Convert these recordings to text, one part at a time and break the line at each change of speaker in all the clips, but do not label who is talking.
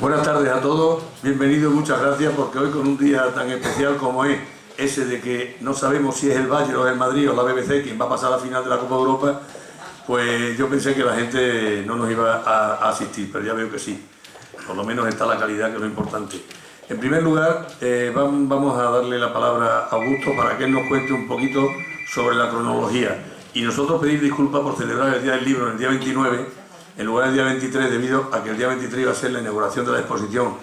Buenas tardes a todos, bienvenidos, muchas gracias, porque hoy con un día tan especial como es ese de que no sabemos si es el Bayern o el Madrid o la BBC quien va a pasar a la final de la Copa de Europa, pues yo pensé que la gente no nos iba a asistir, pero ya veo que sí, por lo menos está la calidad, que es lo importante. En primer lugar, vamos a darle la palabra a Augusto para que él nos cuente un poquito sobre la cronología, y nosotros pedir disculpas por celebrar el Día del Libro en el día 29, en lugar del día 23, debido a que el día 23 iba a ser la inauguración de la exposición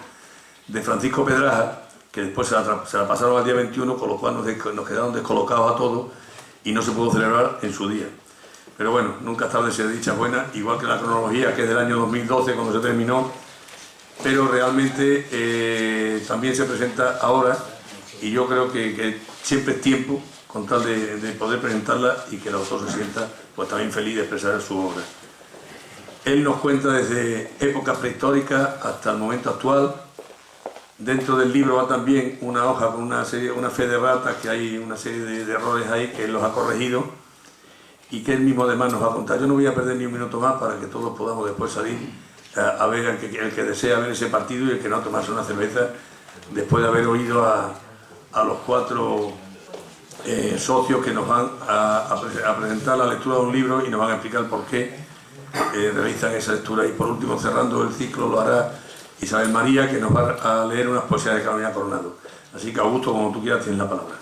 de Francisco Pedraja, que después se la pasaron al día 21, con lo cual nos quedaron descolocados a todos y no se pudo celebrar en su día. Pero bueno, nunca es tarde se dicha buena, igual que la cronología, que es del año 2012 cuando se terminó, pero realmente también se presenta ahora, y yo creo que siempre es tiempo, con tal de poder presentarla y que el autor se sienta pues también feliz de expresar su obra. Él nos cuenta desde épocas prehistóricas hasta el momento actual. Dentro del libro va también una hoja con una fe de ratas, que hay una serie de errores ahí que él los ha corregido y que él mismo además nos va a contar. Yo no voy a perder ni un minuto más para que todos podamos después salir a ver el que desea ver ese partido y el que no, tomarse una cerveza después de haber oído a los cuatro socios que nos van a presentar la lectura de un libro y nos van a explicar por qué realizan esa lectura. Y por último, cerrando el ciclo, lo hará Isabel María, que nos va a leer unas poesías de Carolina Coronado. Así que, Augusto, como tú quieras, tienes la palabra.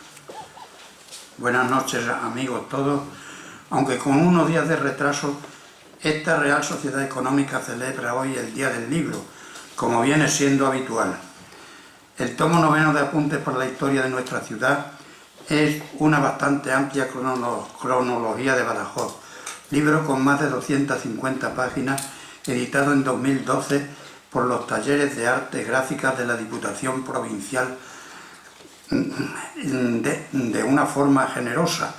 Buenas noches, amigos todos. Aunque con unos días de retraso, esta Real Sociedad Económica celebra hoy el Día del Libro, como viene siendo habitual. El tomo noveno de Apuntes para la Historia de nuestra ciudad es una bastante amplia cronología de Badajoz, libro con más de 250 páginas, editado en 2012 por los Talleres de Artes Gráficas de la Diputación Provincial de una forma generosa,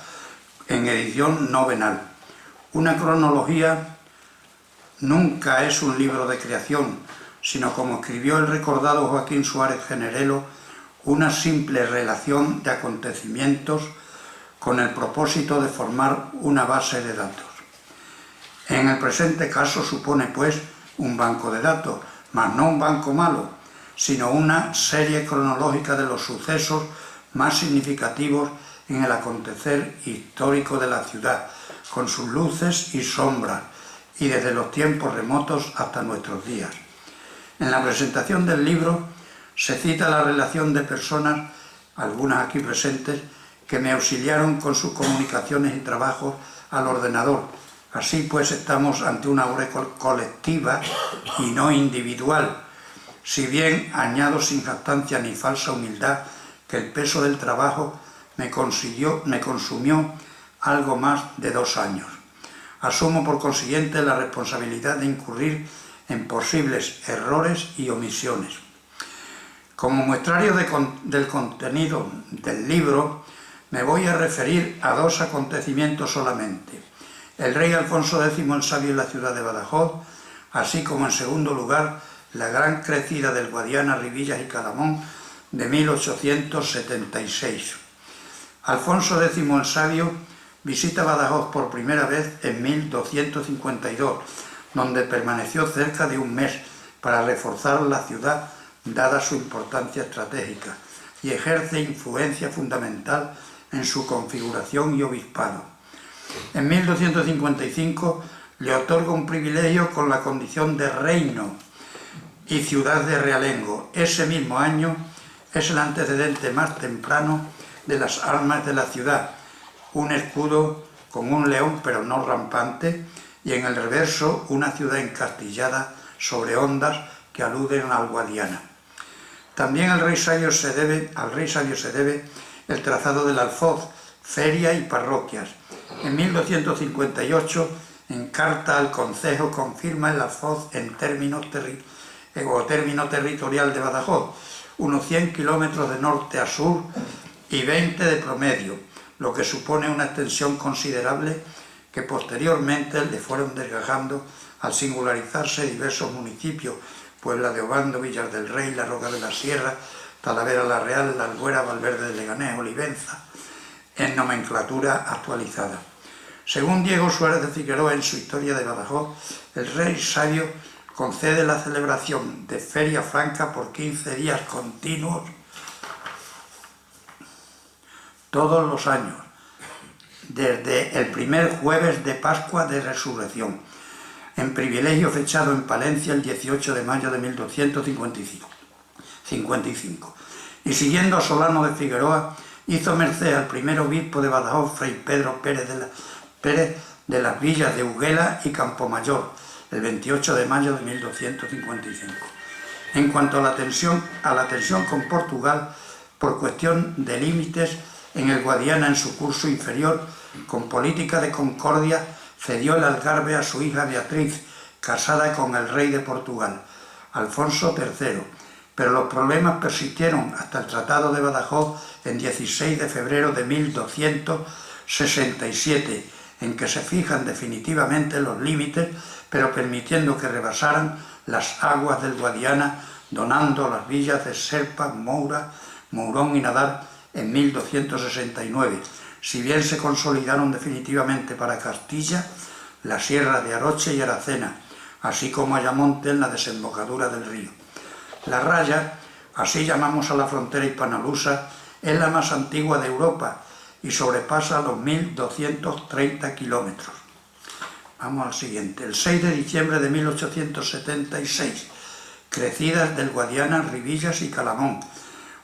en edición no venal. Una cronología nunca es un libro de creación, sino, como escribió el recordado Joaquín Suárez Generelo, una simple relación de acontecimientos con el propósito de formar una base de datos. En el presente caso supone, pues, un banco de datos, mas no un banco malo, sino una serie cronológica de los sucesos más significativos en el acontecer histórico de la ciudad, con sus luces y sombras, y desde los tiempos remotos hasta nuestros días. En la presentación del libro se cita la relación de personas, algunas aquí presentes, que me auxiliaron con sus comunicaciones y trabajos al ordenador. Así pues, estamos ante una obra colectiva y no individual, si bien añado sin jactancia ni falsa humildad que el peso del trabajo me consumió algo más de 2 años. Asumo por consiguiente la responsabilidad de incurrir en posibles errores y omisiones. Como muestrario del contenido del libro, me voy a referir a 2 acontecimientos solamente: el rey Alfonso X el Sabio en la ciudad de Badajoz, así como, en segundo lugar, la gran crecida del Guadiana, Ribillas y Calamón de 1876. Alfonso X el Sabio visita Badajoz por primera vez en 1252, donde permaneció cerca de un mes para reforzar la ciudad, dada su importancia estratégica, y ejerce influencia fundamental en su configuración y obispado. En 1255 le otorga un privilegio con la condición de reino y ciudad de realengo. Ese mismo año es el antecedente más temprano de las armas de la ciudad, un escudo con un león pero no rampante, y en el reverso una ciudad encastillada sobre ondas que aluden al Guadiana. También al rey sabio se debe el trazado del Alfoz, feria y parroquias. En 1258, en carta al Concejo, confirma el Alfoz en término territorial de Badajoz, unos 100 kilómetros de norte a sur y 20 de promedio, lo que supone una extensión considerable que posteriormente le fueron desgajando al singularizarse diversos municipios: Puebla de Obando, Villar del Rey, La Roca de la Sierra, Talavera la Real, La Albuera, Valverde de Leganés, Olivenza, en nomenclatura actualizada. Según Diego Suárez de Figueroa en su Historia de Badajoz, el rey sabio concede la celebración de Feria Franca por 15 días continuos todos los años, desde el primer jueves de Pascua de Resurrección, en privilegio fechado en Palencia el 18 de mayo de 1255. Y siguiendo a Solano de Figueroa, hizo merced al primer obispo de Badajoz, Fray Pedro Pérez de las villas de Huguela y Campomayor, el 28 de mayo de 1255. En cuanto a la tensión con Portugal, por cuestión de límites en el Guadiana en su curso inferior, con política de concordia, cedió el Algarve a su hija Beatriz, casada con el rey de Portugal, Alfonso III, pero los problemas persistieron hasta el Tratado de Badajoz en 16 de febrero de 1267, en que se fijan definitivamente los límites, pero permitiendo que rebasaran las aguas del Guadiana, donando las villas de Serpa, Moura, Mourón y Nadar en 1269, si bien se consolidaron definitivamente para Castilla las sierras de Aroche y Aracena, así como Ayamonte en la desembocadura del río. La Raya, así llamamos a la frontera hispanalusa, es la más antigua de Europa y sobrepasa los 1230 kilómetros. Vamos al siguiente. El 6 de diciembre de 1876, crecidas del Guadiana, Ribillas y Calamón.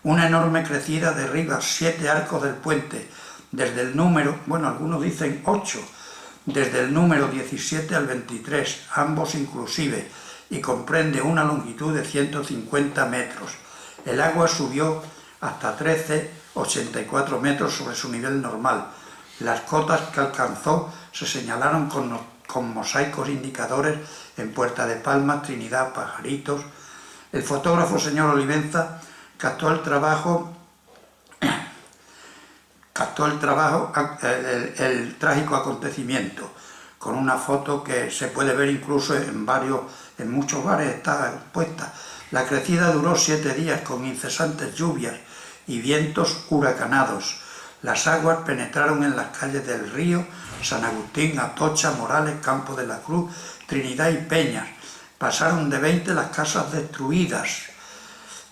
Una enorme crecida derriba 7 arcos del puente, desde el número, bueno, algunos dicen 8, desde el número 17 al 23, ambos inclusive, y comprende una longitud de 150 metros. El agua subió hasta 13,84 metros sobre su nivel normal. Las cotas que alcanzó se señalaron con mosaicos indicadores en Puerta de Palma, Trinidad, Pajaritos. El fotógrafo señor Olivenza captó el trágico acontecimiento, con una foto que se puede ver incluso en muchos bares está puesta. La crecida duró 7 días con incesantes lluvias y vientos huracanados. Las aguas penetraron en las calles del Río, San Agustín, Atocha, Morales, Campo de la Cruz, Trinidad y Peñas. Pasaron de 20 las casas destruidas.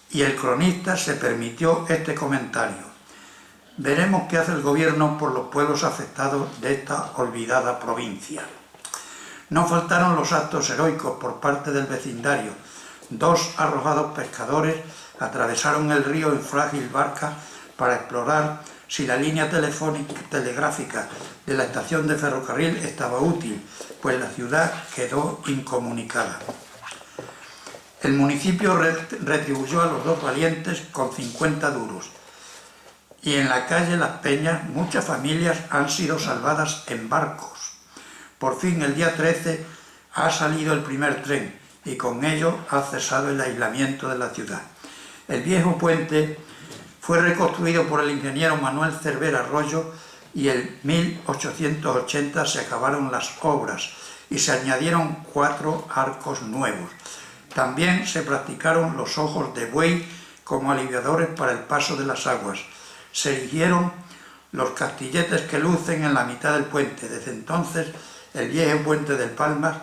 Y el cronista se permitió este comentario: veremos qué hace el gobierno por los pueblos afectados de esta olvidada provincia. No faltaron los actos heroicos por parte del vecindario. 2 arrojados pescadores atravesaron el río en frágil barca para explorar si la línea telegráfica de la estación de ferrocarril estaba útil, pues la ciudad quedó incomunicada. El municipio retribuyó a los 2 valientes con 50 duros. Y en la calle Las Peñas muchas familias han sido salvadas en barcos. Por fin el día 13 ha salido el primer tren y con ello ha cesado el aislamiento de la ciudad. El viejo puente fue reconstruido por el ingeniero Manuel Cervera Arroyo y en 1880 se acabaron las obras y se añadieron 4 arcos nuevos. También se practicaron los ojos de buey como aliviadores para el paso de las aguas. Se erigieron los castilletes que lucen en la mitad del puente. Desde entonces, el viejo puente del Palmas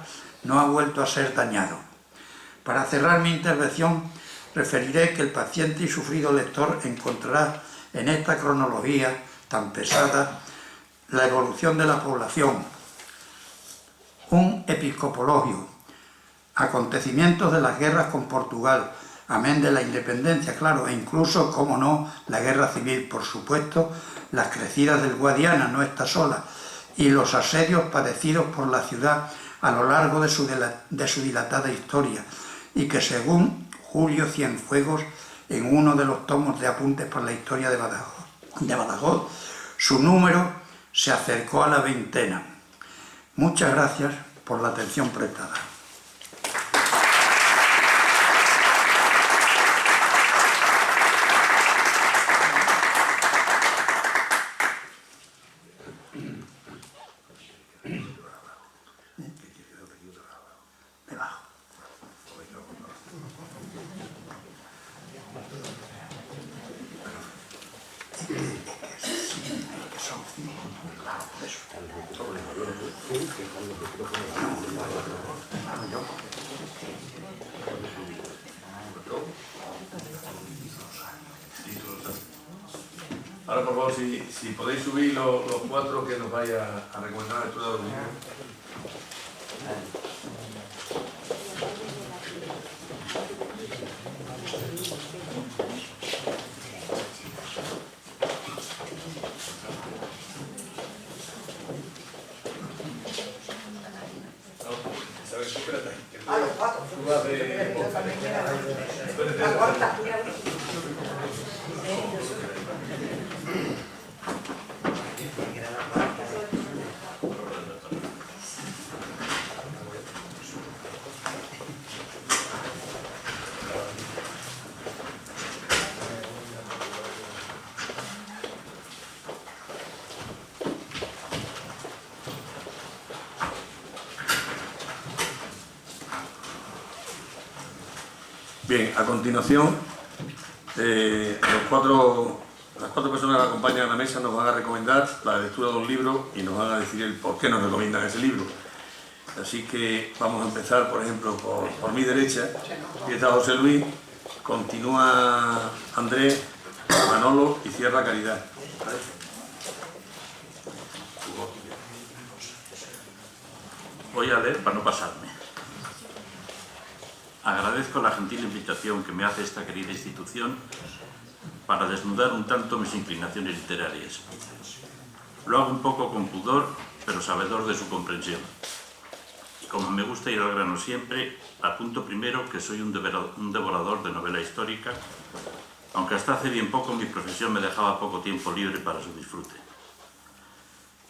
no ha vuelto a ser dañado. Para cerrar mi intervención, referiré que el paciente y sufrido lector encontrará en esta cronología tan pesada la evolución de la población, un episcopologio, acontecimientos de las guerras con Portugal, amén de la independencia, claro, e incluso, como no, la guerra civil, por supuesto, las crecidas del Guadiana, no está sola, y los asedios padecidos por la ciudad a lo largo de su dilatada historia, y que según Julio Cienfuegos, en uno de los tomos de apuntes por la historia de Badajoz, su número se acercó a la 20. Muchas gracias por la atención prestada. Eso.
Ahora, por favor, si podéis subir los 4 que nos vaya a recomendar la lectura de los libros. Bien, a continuación, las cuatro personas que nos acompañan a la mesa nos van a recomendar la lectura de un libro y nos van a decir el por qué nos recomiendan ese libro. Así que vamos a empezar, por ejemplo, por mi derecha. Empieza José Luis, continúa Andrés, Manolo y cierra Caridad.
Voy a leer para no pasarme. Agradezco la gentil invitación que me hace esta querida institución para desnudar un tanto mis inclinaciones literarias. Lo hago un poco con pudor, pero sabedor de su comprensión. Y como me gusta ir al grano siempre, apunto primero que soy un devorador de novela histórica, aunque hasta hace bien poco mi profesión me dejaba poco tiempo libre para su disfrute.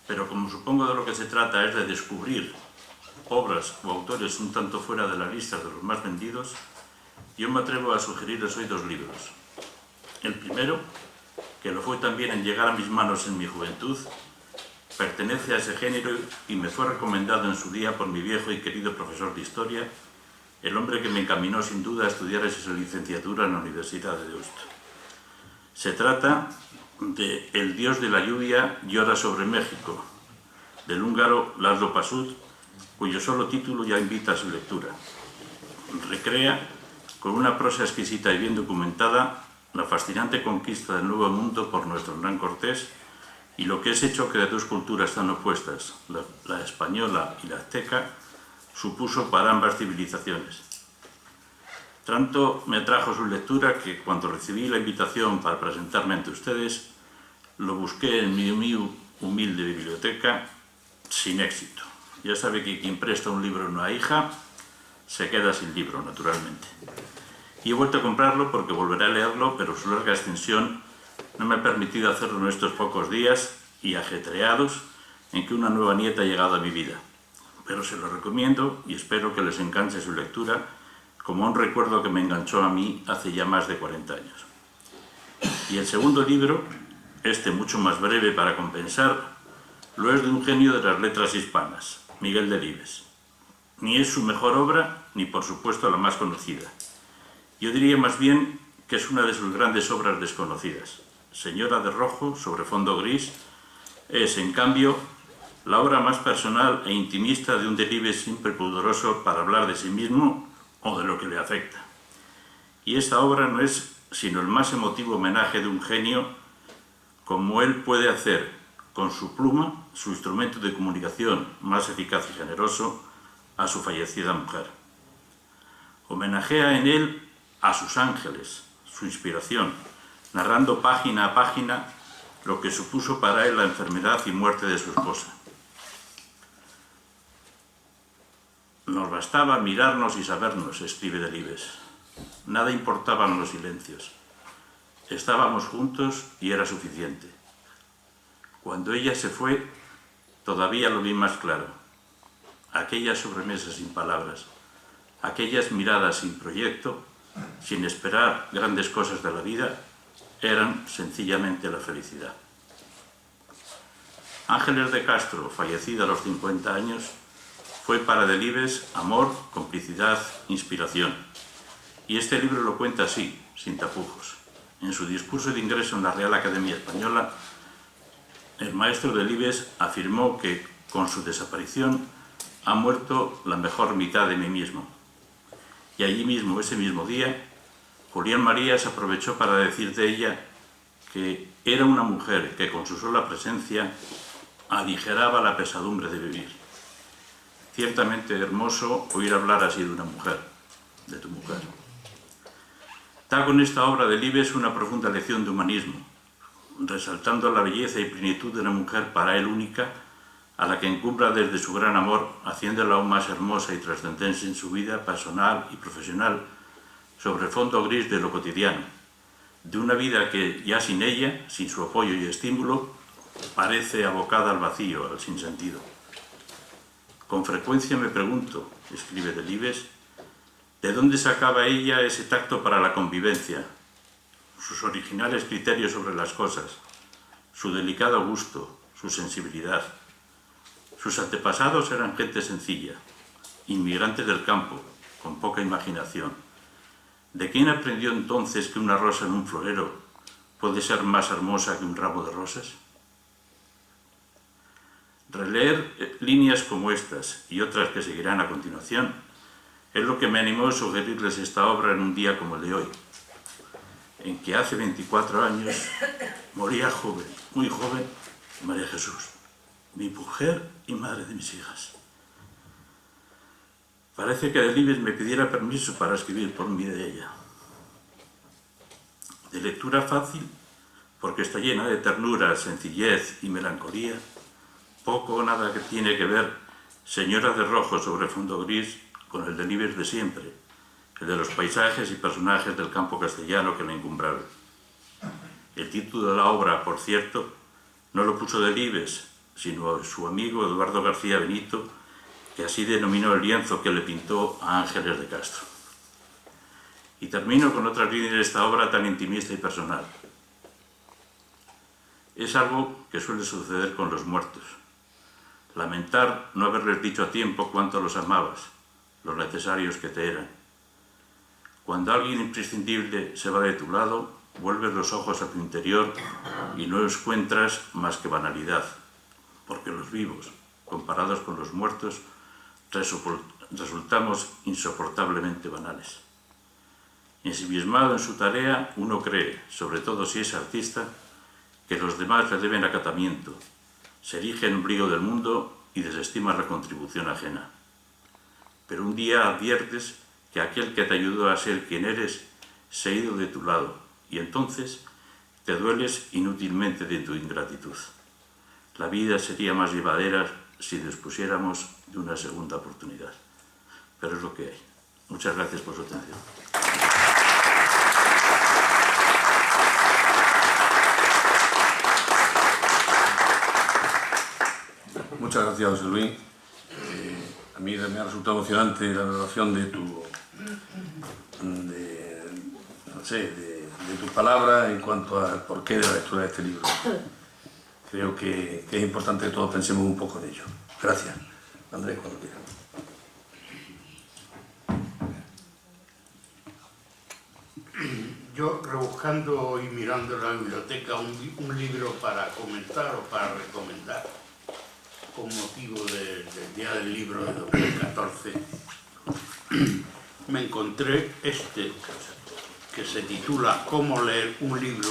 Pero como supongo de lo que se trata es de descubrir obras o autores un tanto fuera de la lista de los más vendidos, yo me atrevo a sugerirles hoy 2 libros. El primero, que lo fue también en llegar a mis manos en mi juventud, pertenece a ese género y me fue recomendado en su día por mi viejo y querido profesor de Historia, el hombre que me encaminó sin duda a estudiar esa licenciatura en la Universidad de Deusto. Se trata de El dios de la lluvia llora sobre México, del húngaro László Pasut, cuyo solo título ya invita a su lectura. Recrea, con una prosa exquisita y bien documentada, la fascinante conquista del Nuevo Mundo por nuestro Hernán Cortés y lo que ese choque de 2 culturas tan opuestas, la española y la azteca, supuso para ambas civilizaciones. Tanto me atrajo su lectura que cuando recibí la invitación para presentarme ante ustedes, lo busqué en mi humilde biblioteca sin éxito. Ya sabe que quien presta un libro a una hija se queda sin libro, naturalmente. Y he vuelto a comprarlo porque volveré a leerlo, pero su larga extensión no me ha permitido hacerlo en estos pocos días y ajetreados en que una nueva nieta ha llegado a mi vida. Pero se lo recomiendo y espero que les enganche su lectura como un recuerdo que me enganchó a mí hace ya más de 40 años. Y el segundo libro, este mucho más breve para compensar, lo es de un genio de las letras hispanas, Miguel Delibes. Ni es su mejor obra, ni por supuesto la más conocida. Yo diría más bien que es una de sus grandes obras desconocidas. Señora de rojo sobre fondo gris es, en cambio, la obra más personal e intimista de un Delibes siempre pudoroso para hablar de sí mismo o de lo que le afecta. Y esta obra no es sino el más emotivo homenaje de un genio como él puede hacer con su pluma, su instrumento de comunicación más eficaz y generoso, a su fallecida mujer. Homenajea en él a sus ángeles, su inspiración, narrando página a página lo que supuso para él la enfermedad y muerte de su esposa. Nos bastaba mirarnos y sabernos, escribe Delibes. Nada importaban los silencios. Estábamos juntos y era suficiente. Cuando ella se fue, todavía lo vi más claro. Aquellas sobremesas sin palabras, aquellas miradas sin proyecto, sin esperar grandes cosas de la vida, eran sencillamente la felicidad. Ángeles de Castro, fallecida a los 50 años, fue para Delibes amor, complicidad, inspiración. Y este libro lo cuenta así, sin tapujos. En su discurso de ingreso en la Real Academia Española, el maestro Delibes afirmó que, con su desaparición, ha muerto la mejor mitad de mí mismo. Y allí mismo, ese mismo día, Julián Marías aprovechó para decir de ella que era una mujer que con su sola presencia aligeraba la pesadumbre de vivir. Ciertamente hermoso oír hablar así de una mujer, de tu mujer. Da con esta obra de Libes una profunda lección de humanismo, resaltando la belleza y plenitud de una mujer para él única, a la que encumbra desde su gran amor, haciéndola aún más hermosa y trascendente en su vida personal y profesional, sobre el fondo gris de lo cotidiano, de una vida que ya sin ella, sin su apoyo y estímulo, parece abocada al vacío, al sinsentido. Con frecuencia me pregunto, escribe Delibes, ¿de dónde sacaba ella ese tacto para la convivencia, sus originales criterios sobre las cosas, su delicado gusto, su sensibilidad? Sus antepasados eran gente sencilla, inmigrantes del campo, con poca imaginación. ¿De quién aprendió entonces que una rosa en un florero puede ser más hermosa que un ramo de rosas? Releer líneas como estas y otras que seguirán a continuación es lo que me animó a sugerirles esta obra en un día como el de hoy, en que hace 24 años moría joven, muy joven, María Jesús, mi mujer y madre de mis hijas. Parece que Delibes me pidiera permiso para escribir por mí de ella. De lectura fácil, porque está llena de ternura, sencillez y melancolía, poco o nada que tiene que ver Señora de rojo sobre fondo gris con el Delibes de siempre, el de los paisajes y personajes del campo castellano que la encumbraron. El título de la obra, por cierto, no lo puso Delibes, sino su amigo Eduardo García Benito, que así denominó el lienzo que le pintó a Ángeles de Castro. Y termino con otras líneas de esta obra tan intimista y personal. Es algo que suele suceder con los muertos. Lamentar no haberles dicho a tiempo cuánto los amabas, los necesarios que te eran. Cuando alguien imprescindible se va de tu lado, vuelves los ojos a tu interior y no encuentras más que banalidad, porque los vivos, comparados con los muertos, resultamos insoportablemente banales. Ensimismado en su tarea, uno cree, sobre todo si es artista, que los demás le deben acatamiento, se erige en ombligo del mundo y desestima la contribución ajena. Pero un día adviertes que aquel que te ayudó a ser quien eres se ha ido de tu lado, y entonces te dueles inútilmente de tu ingratitud. La vida sería más llevadera si dispusiéramos de una segunda oportunidad. Pero es lo que hay. Muchas gracias por su atención.
Muchas gracias, José Luis. A mí me ha resultado emocionante la narración de tus palabras en cuanto al porqué de la lectura de este libro. Creo que es importante que todos pensemos un poco en ello. Gracias. Andrés, cuando quieras.
Yo, rebuscando y mirando en la biblioteca un libro para comentar o para recomendar, con motivo del Día del Libro de 2014, me encontré este, que se titula Cómo leer un libro,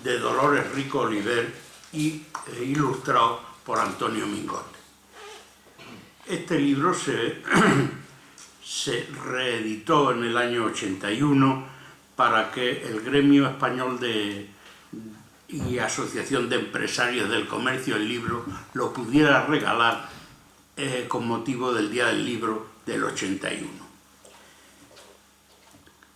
de Dolores Rico Oliver y ilustrado por Antonio Mingote. Este libro se reeditó en el año 81 para que el Gremio Español y Asociación de Empresarios del Comercio del Libro lo pudiera regalar con motivo del Día del Libro del 81.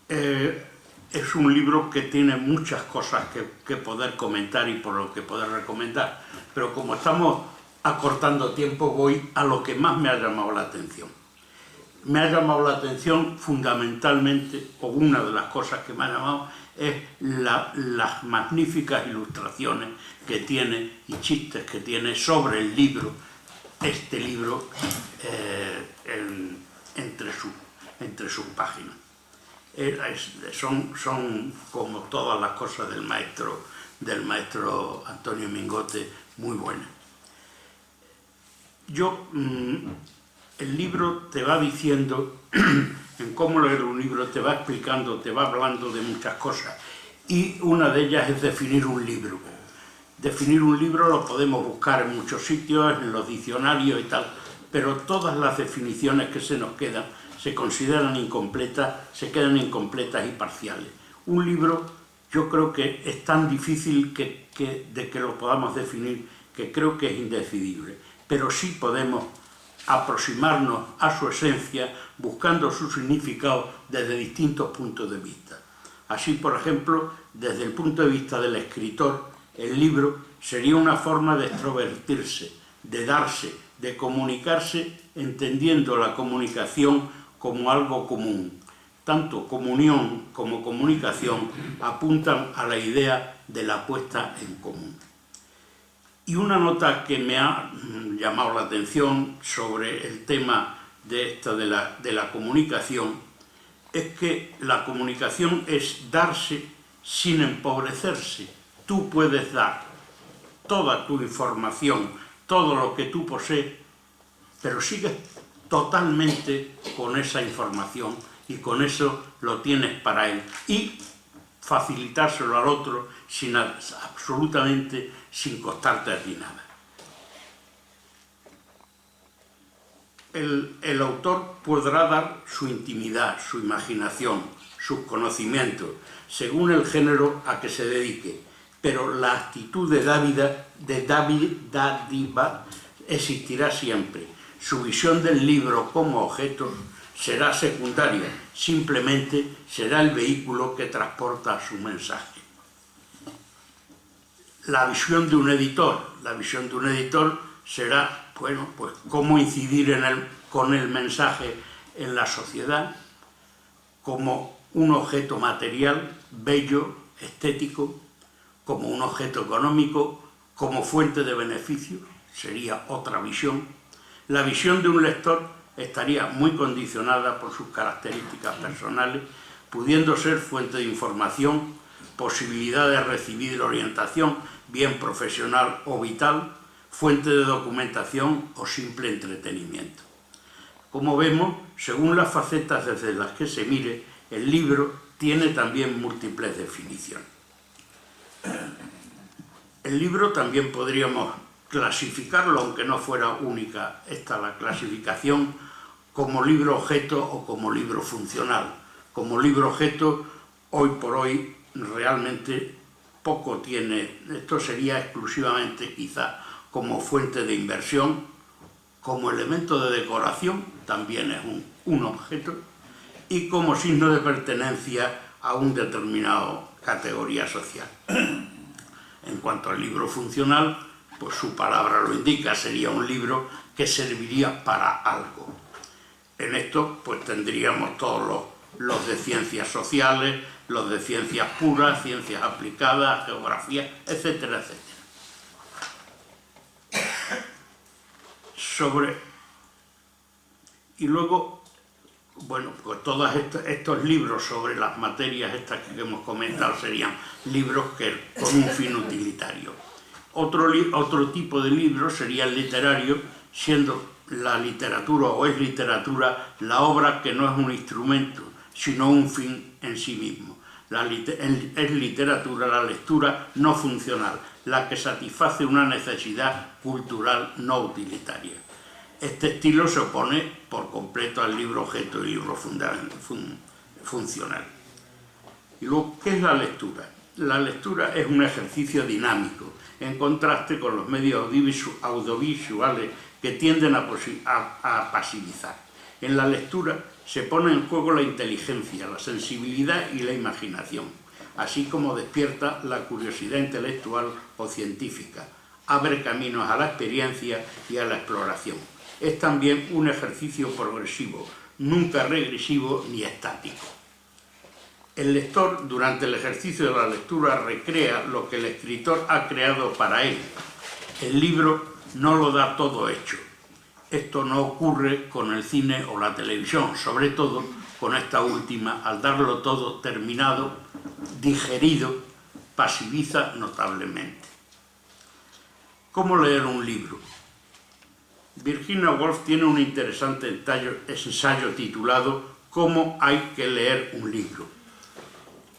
Es un libro que tiene muchas cosas que poder comentar y por lo que poder recomendar, pero como estamos acortando tiempo, voy a lo que más me ha llamado la atención. Me ha llamado la atención fundamentalmente, o una de las cosas que me ha llamado, es las magníficas ilustraciones que tiene y chistes que tiene sobre el libro, este libro, entre sus páginas. Son como todas las cosas del maestro Antonio Mingote, muy buenas. El libro te va diciendo, en cómo leer un libro, te va explicando, te va hablando de muchas cosas.
y una de ellas es definir un libro. Definir un libro lo podemos buscar en muchos sitios, en los diccionarios y tal, pero todas las definiciones que se nos quedan se consideran incompletas, se quedan incompletas y parciales. Un libro yo creo que es tan difícil de que lo podamos definir que creo que es indecidible, pero sí podemos aproximarnos a su esencia buscando su significado desde distintos puntos de vista. Así, por ejemplo, desde el punto de vista del escritor, el libro sería una forma de extrovertirse, de darse, de comunicarse, entendiendo la comunicación como algo común. Tanto comunión como comunicación apuntan a la idea de la puesta en común. Y una nota que me ha llamado la atención sobre el tema de la comunicación es que la comunicación es darse sin empobrecerse. Tú puedes dar toda tu información, todo lo que tú posees, pero sigues totalmente con esa información y con eso lo tienes para él. Y facilitárselo al otro absolutamente sin costarte a ti nada. El autor podrá dar su intimidad, su imaginación, sus conocimientos, según el género a que se dedique, pero la actitud de dádiva existirá siempre. Su visión del libro como objeto será secundaria, simplemente será el vehículo que transporta su mensaje. La visión de un editor será, bueno, pues cómo incidir con el mensaje en la sociedad, como un objeto material, bello, estético, como un objeto económico, como fuente de beneficio, sería otra visión. La visión de un lector estaría muy condicionada por sus características personales, pudiendo ser fuente de información, posibilidad de recibir orientación, bien profesional o vital, fuente de documentación o simple entretenimiento. Como vemos, según las facetas desde las que se mire, el libro tiene también múltiples definiciones. El libro también podríamos clasificarlo, aunque no fuera única esta la clasificación, como libro objeto o como libro funcional. Como libro objeto, hoy por hoy realmente poco tiene, esto sería exclusivamente quizá como fuente de inversión, como elemento de decoración, también es un objeto, y como signo de pertenencia a un determinado categoría social. En cuanto al libro funcional, pues su palabra lo indica, sería un libro que serviría para algo. En esto pues tendríamos todos los de ciencias sociales, los de ciencias puras, ciencias aplicadas, geografía, etcétera, etcétera. Y luego, bueno, pues todos estos libros sobre las materias estas que hemos comentado serían libros con un fin utilitario. Otro tipo de libro sería el literario, siendo la literatura o es literatura la obra que no es un instrumento, sino un fin en sí mismo. Es literatura la lectura no funcional, la que satisface una necesidad cultural no utilitaria. Este estilo se opone por completo al libro objeto y libro funcional. Y luego, ¿qué es la lectura? La lectura es un ejercicio dinámico, en contraste con los medios audiovisuales que tienden a pasivizar. En la lectura se pone en juego la inteligencia, la sensibilidad y la imaginación, así como despierta la curiosidad intelectual o científica, abre caminos a la experiencia y a la exploración. Es también un ejercicio progresivo, nunca regresivo ni estático. El lector, durante el ejercicio de la lectura, recrea lo que el escritor ha creado para él. El libro no lo da todo hecho. Esto no ocurre con el cine o la televisión, sobre todo con esta última, al darlo todo terminado, digerido, pasiviza notablemente. ¿Cómo leer un libro? Virginia Woolf tiene un interesante ensayo titulado «Cómo hay que leer un libro».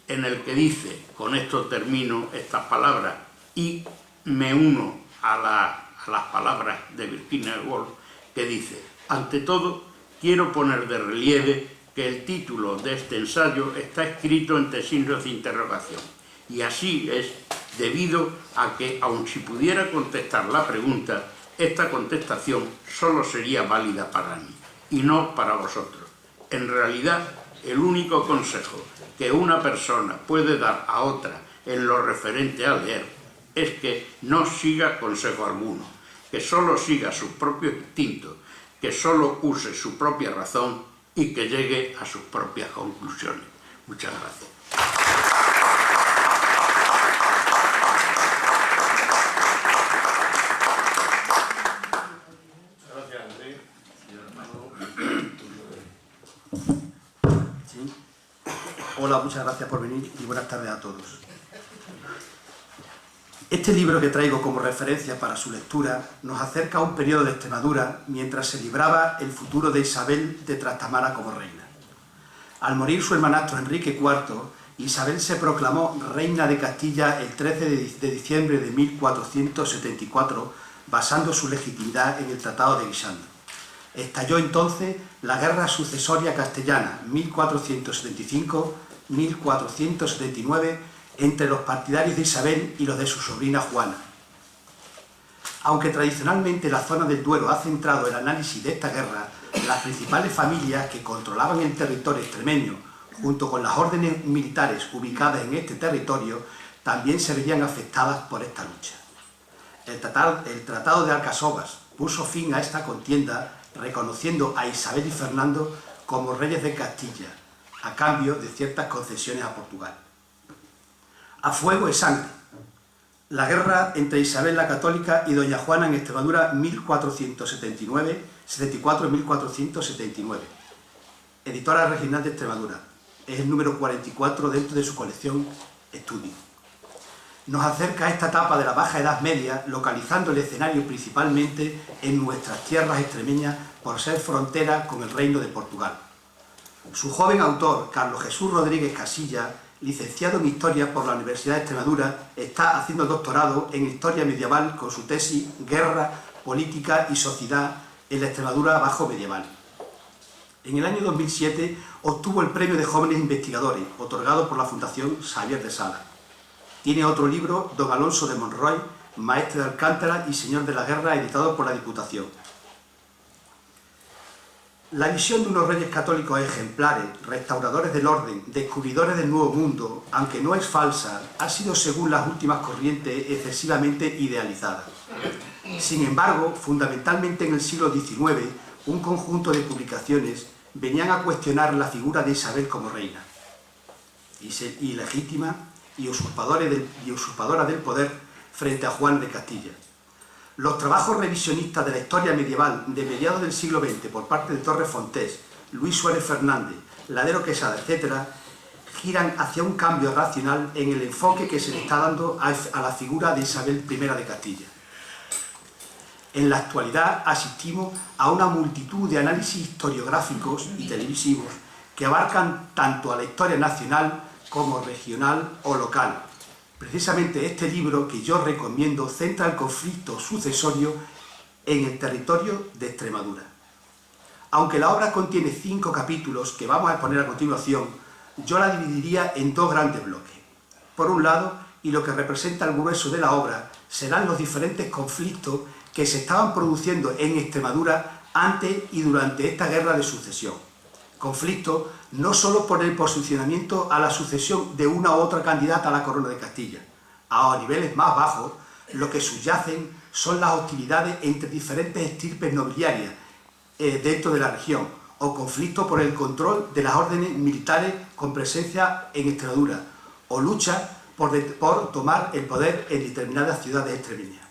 en el que dice, con esto termino estas palabras y me uno a las palabras de Virginia Woolf, que dice: ante todo, quiero poner de relieve que el título de este ensayo está escrito entre signos de interrogación, y así es debido a que, aun si pudiera contestar la pregunta, esta contestación solo sería válida para mí y no para vosotros. En realidad, el único consejo que una persona puede dar a otra en lo referente a leer es que no siga consejo alguno, que solo siga su propio instinto, que solo use su propia razón y que llegue a sus propias conclusiones. Muchas gracias.
Hola, muchas gracias por venir y buenas tardes a todos. Este libro que traigo como referencia para su lectura nos acerca a un periodo de Extremadura mientras se libraba el futuro de Isabel de Trastamara como reina. Al morir su hermanastro Enrique IV, Isabel se proclamó reina de Castilla el 13 de diciembre de 1474, basando su legitimidad en el Tratado de Guisando. Estalló entonces la Guerra Sucesoria Castellana, 1475-1479, entre los partidarios de Isabel y los de su sobrina Juana. Aunque tradicionalmente la zona del Duero ha centrado el análisis de esta guerra, las principales familias que controlaban el territorio extremeño, junto con las órdenes militares ubicadas en este territorio, también se veían afectadas por esta lucha. El Tratado de Alcasovas puso fin a esta contienda, reconociendo a Isabel y Fernando como reyes de Castilla, a cambio de ciertas concesiones a Portugal. A fuego y sangre. La guerra entre Isabel la Católica y Doña Juana en Extremadura 1474-1479. Editora Regional de Extremadura. Es el número 44 dentro de su colección Estudio. Nos acerca a esta etapa de la Baja Edad Media, localizando el escenario principalmente en nuestras tierras extremeñas por ser frontera con el Reino de Portugal. Su joven autor, Carlos Jesús Rodríguez Casilla, licenciado en Historia por la Universidad de Extremadura, está haciendo doctorado en Historia Medieval con su tesis Guerra, Política y Sociedad en la Extremadura Bajo Medieval. En el año 2007 obtuvo el Premio de Jóvenes Investigadores, otorgado por la Fundación Xavier de Sala. Tiene otro libro, Don Alonso de Monroy, Maestre de Alcántara y Señor de la Guerra, editado por la Diputación. La visión de unos reyes católicos ejemplares, restauradores del orden, descubridores del Nuevo Mundo, aunque no es falsa, ha sido, según las últimas corrientes, excesivamente idealizada. Sin embargo, fundamentalmente en el siglo XIX, un conjunto de publicaciones venían a cuestionar la figura de Isabel como reina, ilegítima y usurpadora del poder frente a Juan de Castilla. Los trabajos revisionistas de la historia medieval de mediados del siglo XX por parte de Torres Fontés, Luis Suárez Fernández, Ladero Quesada, etc., giran hacia un cambio racional en el enfoque que se le está dando a la figura de Isabel I de Castilla. En la actualidad asistimos a una multitud de análisis historiográficos y televisivos que abarcan tanto a la historia nacional como regional o local. Precisamente este libro que yo recomiendo centra el conflicto sucesorio en el territorio de Extremadura. Aunque la obra contiene 5 capítulos que vamos a exponer a continuación, yo la dividiría en 2 grandes bloques. Por un lado, y lo que representa el grueso de la obra, serán los diferentes conflictos que se estaban produciendo en Extremadura antes y durante esta guerra de sucesión. Conflicto no solo por el posicionamiento a la sucesión de una u otra candidata a la corona de Castilla. A niveles más bajos, lo que subyacen son las hostilidades entre diferentes estirpes nobiliarias dentro de la región, o conflicto por el control de las órdenes militares con presencia en Extremadura, o lucha por tomar el poder en determinadas ciudades extremeñas.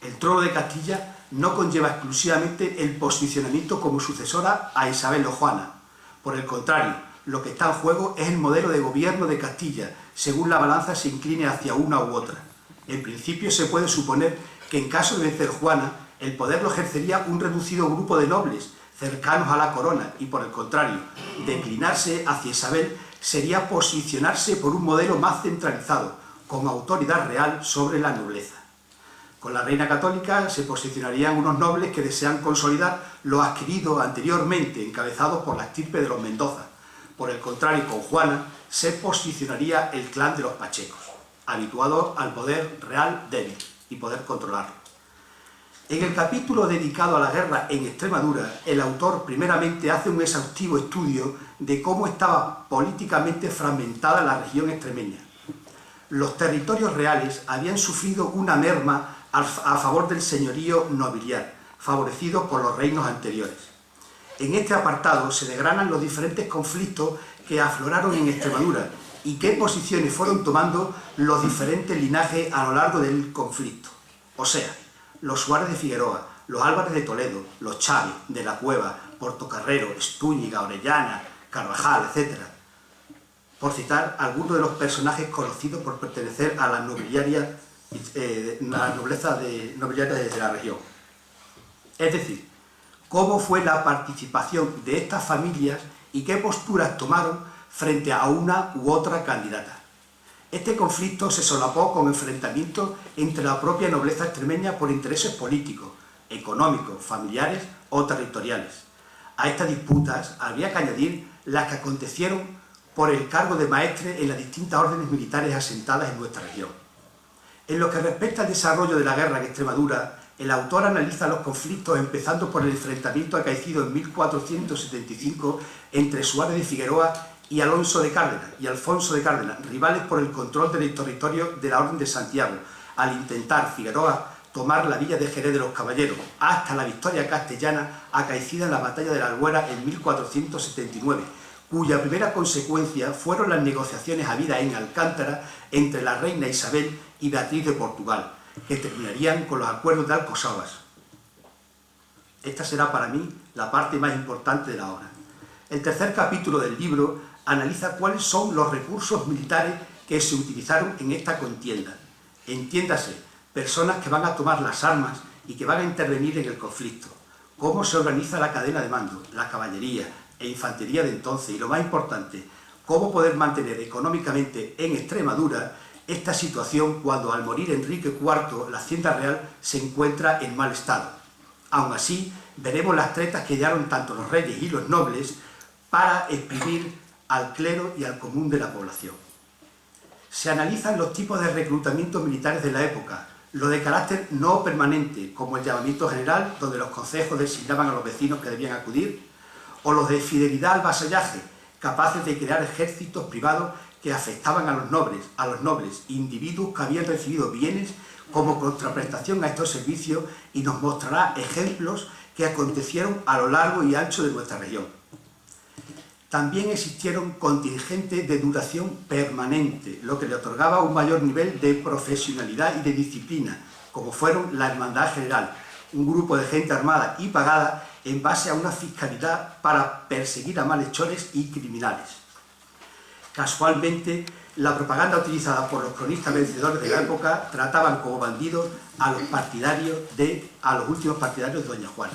El trono de Castilla no conlleva exclusivamente el posicionamiento como sucesora a Isabel o Juana. Por el contrario, lo que está en juego es el modelo de gobierno de Castilla, según la balanza se incline hacia una u otra. En principio se puede suponer que en caso de vencer Juana, el poder lo ejercería un reducido grupo de nobles cercanos a la corona y, por el contrario, de inclinarse hacia Isabel, sería posicionarse por un modelo más centralizado, con autoridad real sobre la nobleza. Con la reina católica se posicionarían unos nobles que desean consolidar lo adquirido anteriormente, encabezados por la estirpe de los Mendoza. Por el contrario, con Juana se posicionaría el clan de los Pachecos, habituado al poder real débil y poder controlarlo. En el capítulo dedicado a la guerra en Extremadura, el autor primeramente hace un exhaustivo estudio de cómo estaba políticamente fragmentada la región extremeña. Los territorios reales habían sufrido una merma a favor del señorío nobiliar, favorecido por los reinos anteriores. En este apartado se desgranan los diferentes conflictos que afloraron en Extremadura y qué posiciones fueron tomando los diferentes linajes a lo largo del conflicto. O sea, los Suárez de Figueroa, los Álvarez de Toledo, los Chávez, de la Cueva, Portocarrero, Estúñiga, Orellana, Carvajal, etc. Por citar algunos de los personajes conocidos por pertenecer a la nobiliaria de la región. Es decir, cómo fue la participación de estas familias y qué posturas tomaron frente a una u otra candidata. Este conflicto se solapó con enfrentamientos entre la propia nobleza extremeña por intereses políticos, económicos, familiares o territoriales. A estas disputas habría que añadir las que acontecieron por el cargo de maestre en las distintas órdenes militares asentadas en nuestra región. En lo que respecta al desarrollo de la guerra en Extremadura, el autor analiza los conflictos empezando por el enfrentamiento acaecido en 1475 entre Suárez de Figueroa y Alfonso de Cárdenas, rivales por el control del territorio de la Orden de Santiago, al intentar Figueroa tomar la villa de Jerez de los Caballeros, hasta la victoria castellana acaecida en la batalla de la Albuera en 1479, cuya primera consecuencia fueron las negociaciones habidas en Alcántara entre la reina Isabel y Beatriz de Portugal, que terminarían con los acuerdos de Alcosábas. Esta será para mí la parte más importante de la obra. El tercer capítulo del libro analiza cuáles son los recursos militares que se utilizaron en esta contienda. Entiéndase, personas que van a tomar las armas y que van a intervenir en el conflicto. Cómo se organiza la cadena de mando, la caballería e infantería de entonces y, lo más importante, cómo poder mantener económicamente en Extremadura esta situación cuando al morir Enrique IV la hacienda real se encuentra en mal estado. Aún así, veremos las tretas que dieron tanto los reyes y los nobles para exprimir al clero y al común de la población. Se analizan los tipos de reclutamientos militares de la época, lo de carácter no permanente, como el llamamiento general, donde los concejos designaban a los vecinos que debían acudir, o los de fidelidad al vasallaje, capaces de crear ejércitos privados que afectaban a los nobles, individuos que habían recibido bienes como contraprestación a estos servicios, y nos mostrará ejemplos que acontecieron a lo largo y ancho de nuestra región. También existieron contingentes de duración permanente, lo que le otorgaba un mayor nivel de profesionalidad y de disciplina, como fueron la Hermandad General, un grupo de gente armada y pagada en base a una fiscalidad para perseguir a malhechores y criminales. Casualmente, la propaganda utilizada por los cronistas vencedores de la época trataban como bandidos a los últimos partidarios de Doña Juana.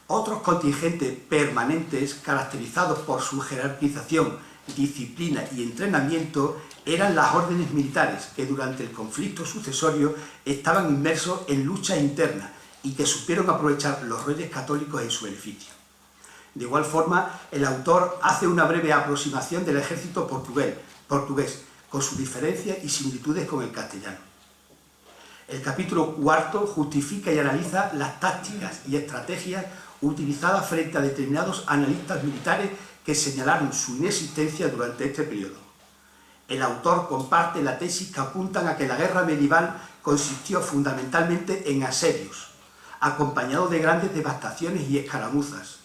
Otros contingentes permanentes, caracterizados por su jerarquización, disciplina y entrenamiento, eran las órdenes militares, que durante el conflicto sucesorio estaban inmersos en luchas internas y que supieron aprovechar los reyes católicos en su beneficio. De igual forma, el autor hace una breve aproximación del ejército portugués, con sus diferencias y similitudes con el castellano. El capítulo cuarto justifica y analiza las tácticas y estrategias utilizadas frente a determinados analistas militares que señalaron su inexistencia durante este periodo. El autor comparte la tesis que apuntan a que la guerra medieval consistió fundamentalmente en asedios, acompañados de grandes devastaciones y escaramuzas,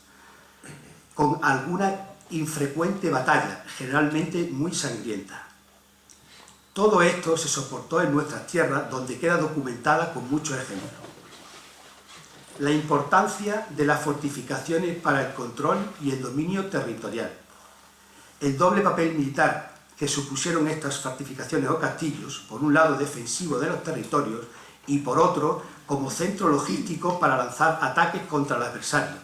con alguna infrecuente batalla, generalmente muy sangrienta. Todo esto se soportó en nuestras tierras, donde queda documentada con muchos ejemplos. La importancia de las fortificaciones para el control y el dominio territorial. El doble papel militar que supusieron estas fortificaciones o castillos, por un lado defensivo de los territorios y por otro como centro logístico para lanzar ataques contra el adversario.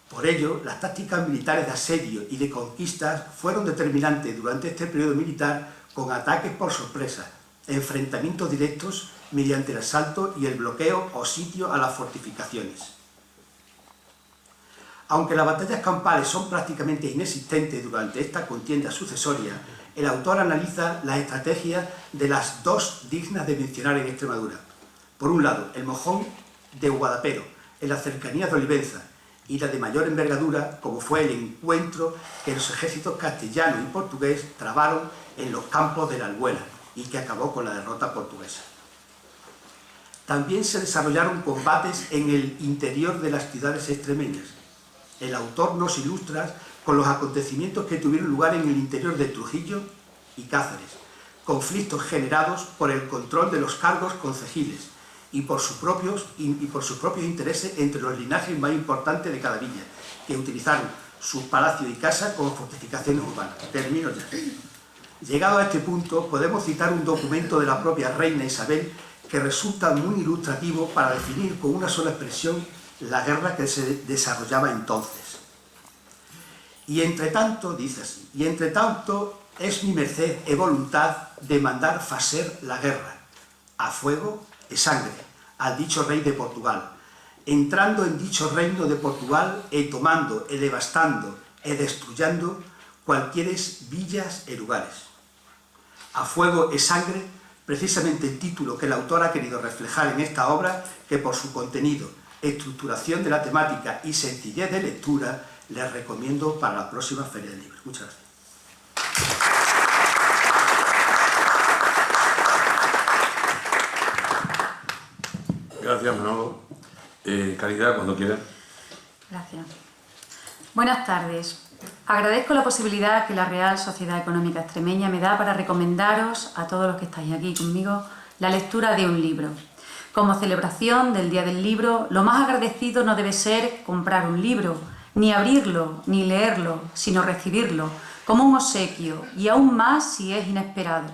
Por ello, las tácticas militares de asedio y de conquistas fueron determinantes durante este periodo militar, con ataques por sorpresa, enfrentamientos directos mediante el asalto y el bloqueo o sitio a las fortificaciones. Aunque las batallas campales son prácticamente inexistentes durante esta contienda sucesoria, el autor analiza las estrategias de las dos dignas de mencionar en Extremadura. Por un lado, el mojón de Guadapero, en las cercanías de Olivenza, y la de mayor envergadura, como fue el encuentro que los ejércitos castellano y portugués trabaron en los campos de la Albuera y que acabó con la derrota portuguesa. También se desarrollaron combates en el interior de las ciudades extremeñas. El autor nos ilustra con los acontecimientos que tuvieron lugar en el interior de Trujillo y Cáceres, conflictos generados por el control de los cargos concejiles y por sus propios intereses entre los linajes más importantes de cada villa, que utilizaron sus palacios y casas como fortificaciones urbanas. Termino ya. Llegado a este punto, podemos citar un documento de la propia reina Isabel que resulta muy ilustrativo para definir con una sola expresión la guerra que se desarrollaba entonces. Y entre tanto, dice así, y entre tanto es mi merced e voluntad de mandar facer la guerra, a fuego e sangre, al dicho rey de Portugal, entrando en dicho reino de Portugal e tomando e devastando e destruyendo cualquieres villas e lugares. A fuego e sangre, precisamente el título que el autor ha querido reflejar en esta obra, que por su contenido, estructuración de la temática y sencillez de lectura, les recomiendo para la próxima Feria del Libro. Muchas gracias.
Gracias, Manolo. Caridad, cuando quieras.
Gracias. Buenas tardes. Agradezco la posibilidad que la Real Sociedad Económica Extremeña me da para recomendaros a todos los que estáis aquí conmigo la lectura de un libro. Como celebración del Día del Libro, lo más agradecido no debe ser comprar un libro, ni abrirlo, ni leerlo, sino recibirlo, como un obsequio, y aún más si es inesperado.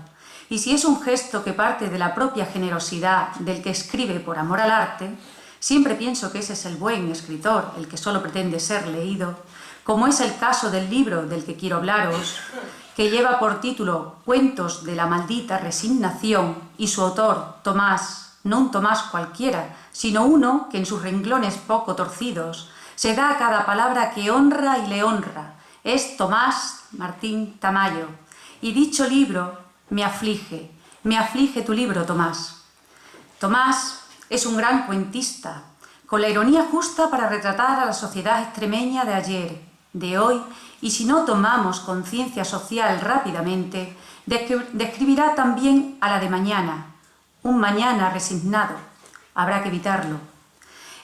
Y si es un gesto que parte de la propia generosidad del que escribe por amor al arte, siempre pienso que ese es el buen escritor, el que solo pretende ser leído, como es el caso del libro del que quiero hablaros, que lleva por título Cuentos de la maldita resignación, y su autor, Tomás, no un Tomás cualquiera, sino uno que en sus renglones poco torcidos se da a cada palabra que honra y le honra. Es Tomás Martín Tamayo. Y dicho libro me aflige tu libro, Tomás. Tomás es un gran cuentista, con la ironía justa para retratar a la sociedad extremeña de ayer, de hoy, y si no tomamos conciencia social rápidamente, describirá también a la de mañana, un mañana resignado. Habrá que evitarlo.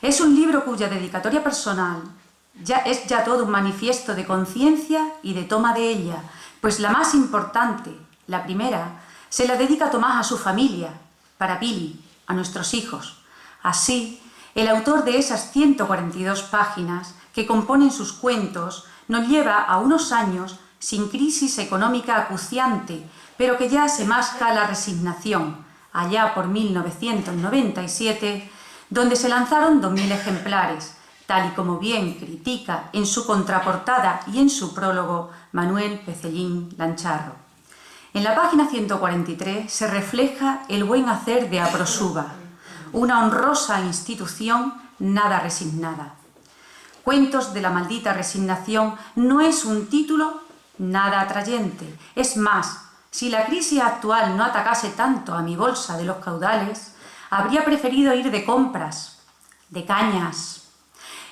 Es un libro cuya dedicatoria personal es ya todo un manifiesto de conciencia y de toma de ella, pues la más importante, la primera, se la dedica Tomás a su familia, para Pili, a nuestros hijos. Así, el autor de esas 142 páginas que componen sus cuentos nos lleva a unos años sin crisis económica acuciante, pero que ya se masca la resignación, allá por 1997, donde se lanzaron 2000 ejemplares, tal y como bien critica en su contraportada y en su prólogo Manuel Pecellín Lancharro. En la página 143 se refleja el buen hacer de Aprosuba, una honrosa institución nada resignada. Cuentos de la maldita resignación no es un título nada atrayente. Es más, si la crisis actual no atacase tanto a mi bolsa de los caudales, habría preferido ir de compras, de cañas,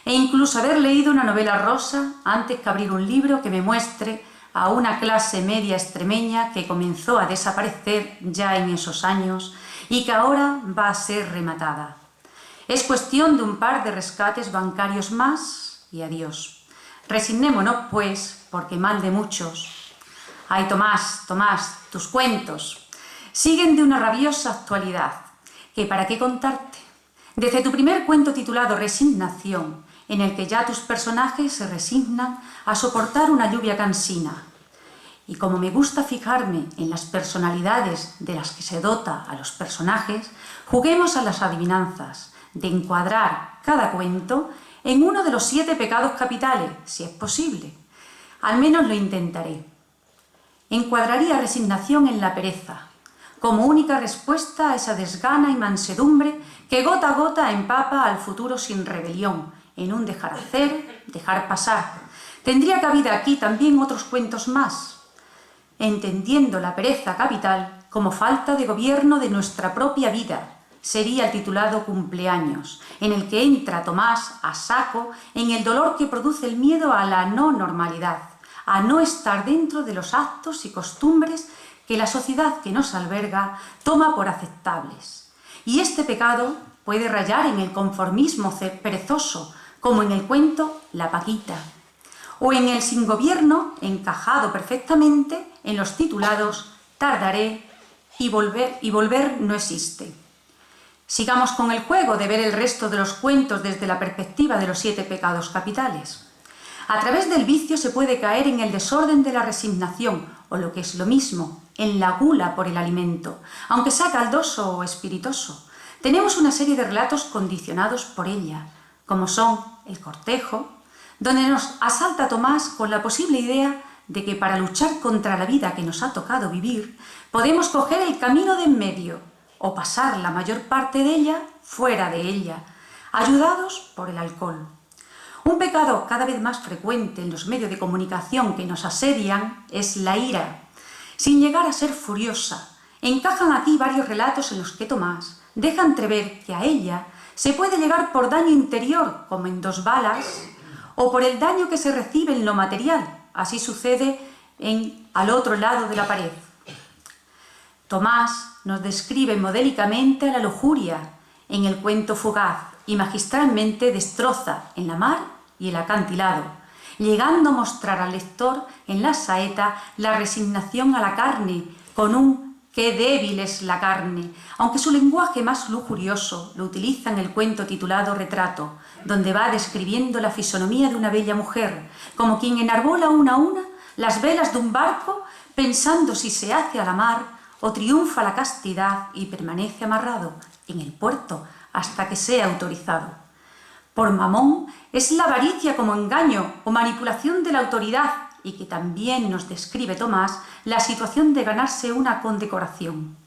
e incluso haber leído una novela rosa antes que abrir un libro que me muestre a una clase media extremeña que comenzó a desaparecer ya en esos años y que ahora va a ser rematada. Es cuestión de un par de rescates bancarios más y adiós. Resignémonos, pues, porque mal de muchos. Ay, Tomás, Tomás, tus cuentos siguen de una rabiosa actualidad, que para qué contarte. Desde tu primer cuento titulado Resignación, en el que ya tus personajes se resignan a soportar una lluvia cansina. Y como me gusta fijarme en las personalidades de las que se dota a los personajes, juguemos a las adivinanzas, de encuadrar cada cuento en uno de los 7 pecados capitales, si es posible. Al menos lo intentaré. Encuadraría resignación en la pereza, como única respuesta a esa desgana y mansedumbre que gota a gota empapa al futuro sin rebelión, en un dejar hacer, dejar pasar. Tendría cabida aquí también otros cuentos más, entendiendo la pereza capital como falta de gobierno de nuestra propia vida. Sería el titulado Cumpleaños, en el que entra Tomás a saco en el dolor que produce el miedo a la no normalidad, a no estar dentro de los actos y costumbres que la sociedad que nos alberga toma por aceptables. Y este pecado puede rayar en el conformismo perezoso, como en el cuento La Paquita, o en el sin gobierno, encajado perfectamente en los titulados Tardaré y volver no existe. Sigamos con el juego de ver el resto de los cuentos desde la perspectiva de los 7 pecados capitales. A través del vicio se puede caer en el desorden de la resignación, o lo que es lo mismo, en la gula por el alimento, aunque sea caldoso o espiritoso. Tenemos una serie de relatos condicionados por ella, como son El cortejo, donde nos asalta Tomás con la posible idea de que para luchar contra la vida que nos ha tocado vivir, podemos coger el camino de en medio, o pasar la mayor parte de ella fuera de ella, ayudados por el alcohol. Un pecado cada vez más frecuente en los medios de comunicación que nos asedian es la ira. Sin llegar a ser furiosa, encajan aquí varios relatos en los que Tomás deja entrever que a ella se puede llegar por daño interior, como en 2 balas, o por el daño que se recibe en lo material. Así sucede al otro lado de la pared. Tomás nos describe modélicamente a la lujuria en el cuento fugaz y magistralmente destroza en la mar y el acantilado, llegando a mostrar al lector en la saeta la resignación a la carne, con un «qué débil es la carne», aunque su lenguaje más lujurioso lo utiliza en el cuento titulado Retrato, donde va describiendo la fisonomía de una bella mujer, como quien enarbola una a una las velas de un barco, pensando si se hace a la mar o triunfa la castidad y permanece amarrado en el puerto hasta que sea autorizado. Por mamón es la avaricia como engaño o manipulación de la autoridad, y que también nos describe Tomás la situación de ganarse una condecoración.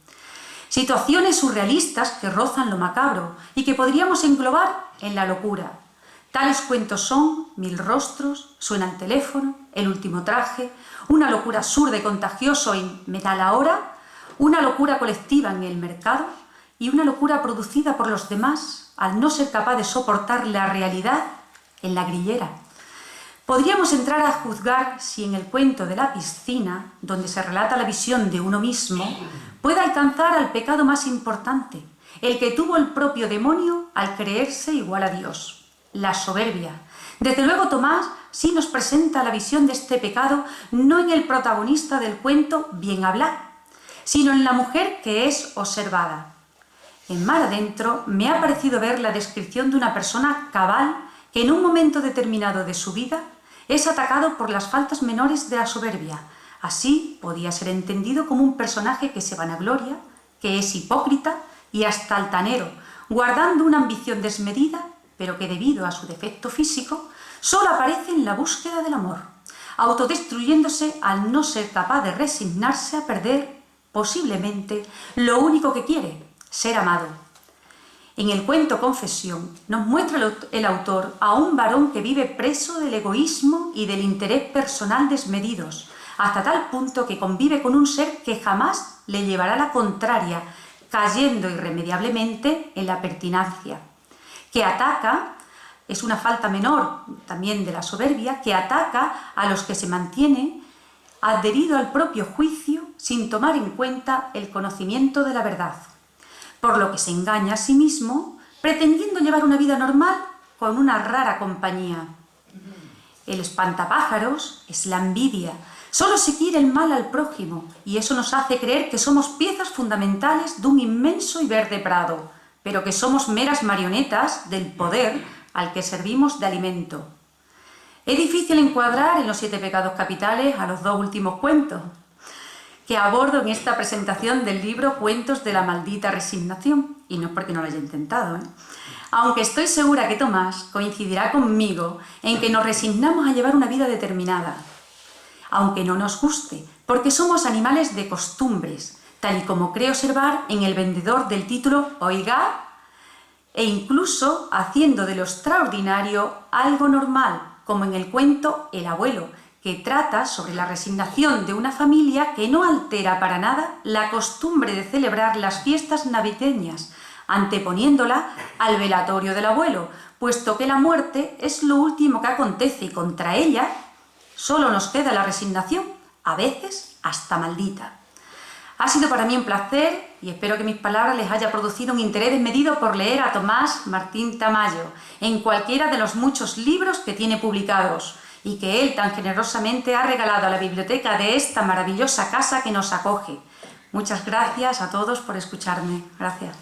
Situaciones surrealistas que rozan lo macabro y que podríamos englobar en la locura. Tales cuentos son Mil rostros, Suena el teléfono, El último traje, una locura absurda y contagiosa en Me da la hora, una locura colectiva en El mercado y una locura producida por los demás al no ser capaz de soportar la realidad en La grillera. Podríamos entrar a juzgar si en el cuento de la piscina, donde se relata la visión de uno mismo, puede alcanzar al pecado más importante, el que tuvo el propio demonio al creerse igual a Dios, la soberbia. Desde luego Tomás sí nos presenta la visión de este pecado no en el protagonista del cuento bien hablar, sino en la mujer que es observada. En Mar adentro me ha parecido ver la descripción de una persona cabal que en un momento determinado de su vida es atacado por las faltas menores de la soberbia. Así podía ser entendido como un personaje que se vanagloria, que es hipócrita y hasta altanero, guardando una ambición desmedida, pero que debido a su defecto físico solo aparece en la búsqueda del amor, autodestruyéndose al no ser capaz de resignarse a perder, posiblemente, lo único que quiere, ser amado. En el cuento Confesión nos muestra el autor a un varón que vive preso del egoísmo y del interés personal desmedidos, hasta tal punto que convive con un ser que jamás le llevará la contraria, cayendo irremediablemente en la pertinacia, que ataca, es una falta menor también de la soberbia, que ataca a los que se mantienen adherido al propio juicio sin tomar en cuenta el conocimiento de la verdad, por lo que se engaña a sí mismo, pretendiendo llevar una vida normal con una rara compañía. El espantapájaros es la envidia. Solo se quiere el mal al prójimo, y eso nos hace creer que somos piezas fundamentales de un inmenso y verde prado, pero que somos meras marionetas del poder al que servimos de alimento. Es difícil encuadrar en los 7 pecados capitales a los 2 últimos cuentos que abordo en esta presentación del libro Cuentos de la maldita resignación, y no es porque no lo haya intentado, aunque estoy segura que Tomás coincidirá conmigo en que nos resignamos a llevar una vida determinada, aunque no nos guste, porque somos animales de costumbres, tal y como creo observar en el vendedor del título Oiga, e incluso haciendo de lo extraordinario algo normal, como en el cuento El abuelo, que trata sobre la resignación de una familia que no altera para nada la costumbre de celebrar las fiestas navideñas, anteponiéndola al velatorio del abuelo, puesto que la muerte es lo último que acontece y contra ella solo nos queda la resignación, a veces hasta maldita. Ha sido para mí un placer y espero que mis palabras les haya producido un interés desmedido por leer a Tomás Martín Tamayo en cualquiera de los muchos libros que tiene publicados y que él tan generosamente ha regalado a la biblioteca de esta maravillosa casa que nos acoge. Muchas gracias a todos por escucharme. Gracias.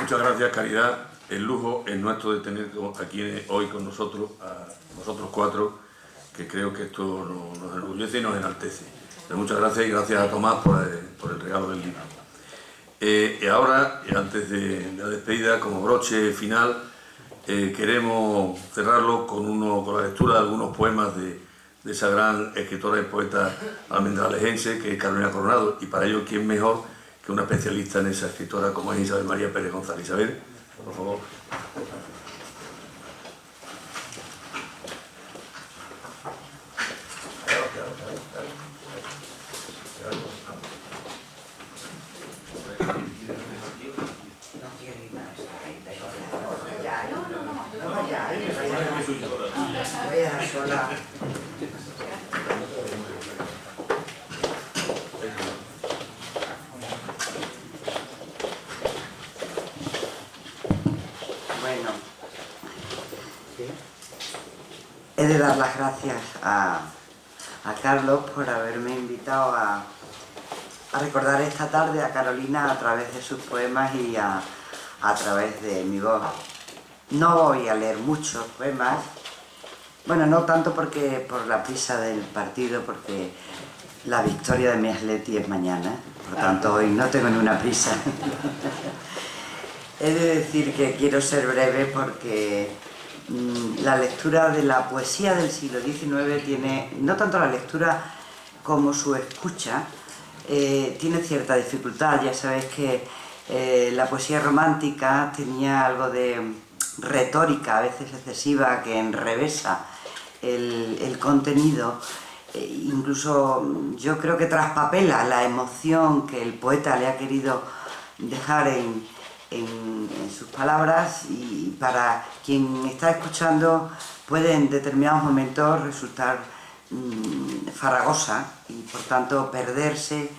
Muchas gracias, Caridad. El lujo es nuestro de tener aquí hoy con nosotros, a nosotros cuatro, que creo que esto nos enorgullece y nos enaltece. Pero muchas gracias y gracias a Tomás por el regalo del libro. Y ahora, antes de la despedida, como broche final, queremos cerrarlo con la lectura de algunos poemas de esa gran escritora y poeta almendralejense que es Carolina Coronado, y para ello, ¿quién mejor que una especialista en esa escritora como es Isabel María Pérez González? Isabel, por favor.
Bueno, he de dar las gracias a Carlos por haberme invitado a recordar esta tarde a Carolina a través de sus poemas y a través de mi voz. No voy a leer muchos poemas, bueno, no tanto por la prisa del partido, porque la victoria de mi Atleti es mañana, por tanto hoy no tengo ninguna prisa. He de decir que quiero ser breve porque la lectura de la poesía del siglo XIX tiene, no tanto la lectura como su escucha, tiene cierta dificultad. Ya sabéis que la poesía romántica tenía algo de retórica, a veces excesiva, que enrevesa el contenido, incluso yo creo que traspapela la emoción que el poeta le ha querido dejar en sus palabras, y para quien está escuchando puede en determinados momentos resultar farragosa y por tanto perderse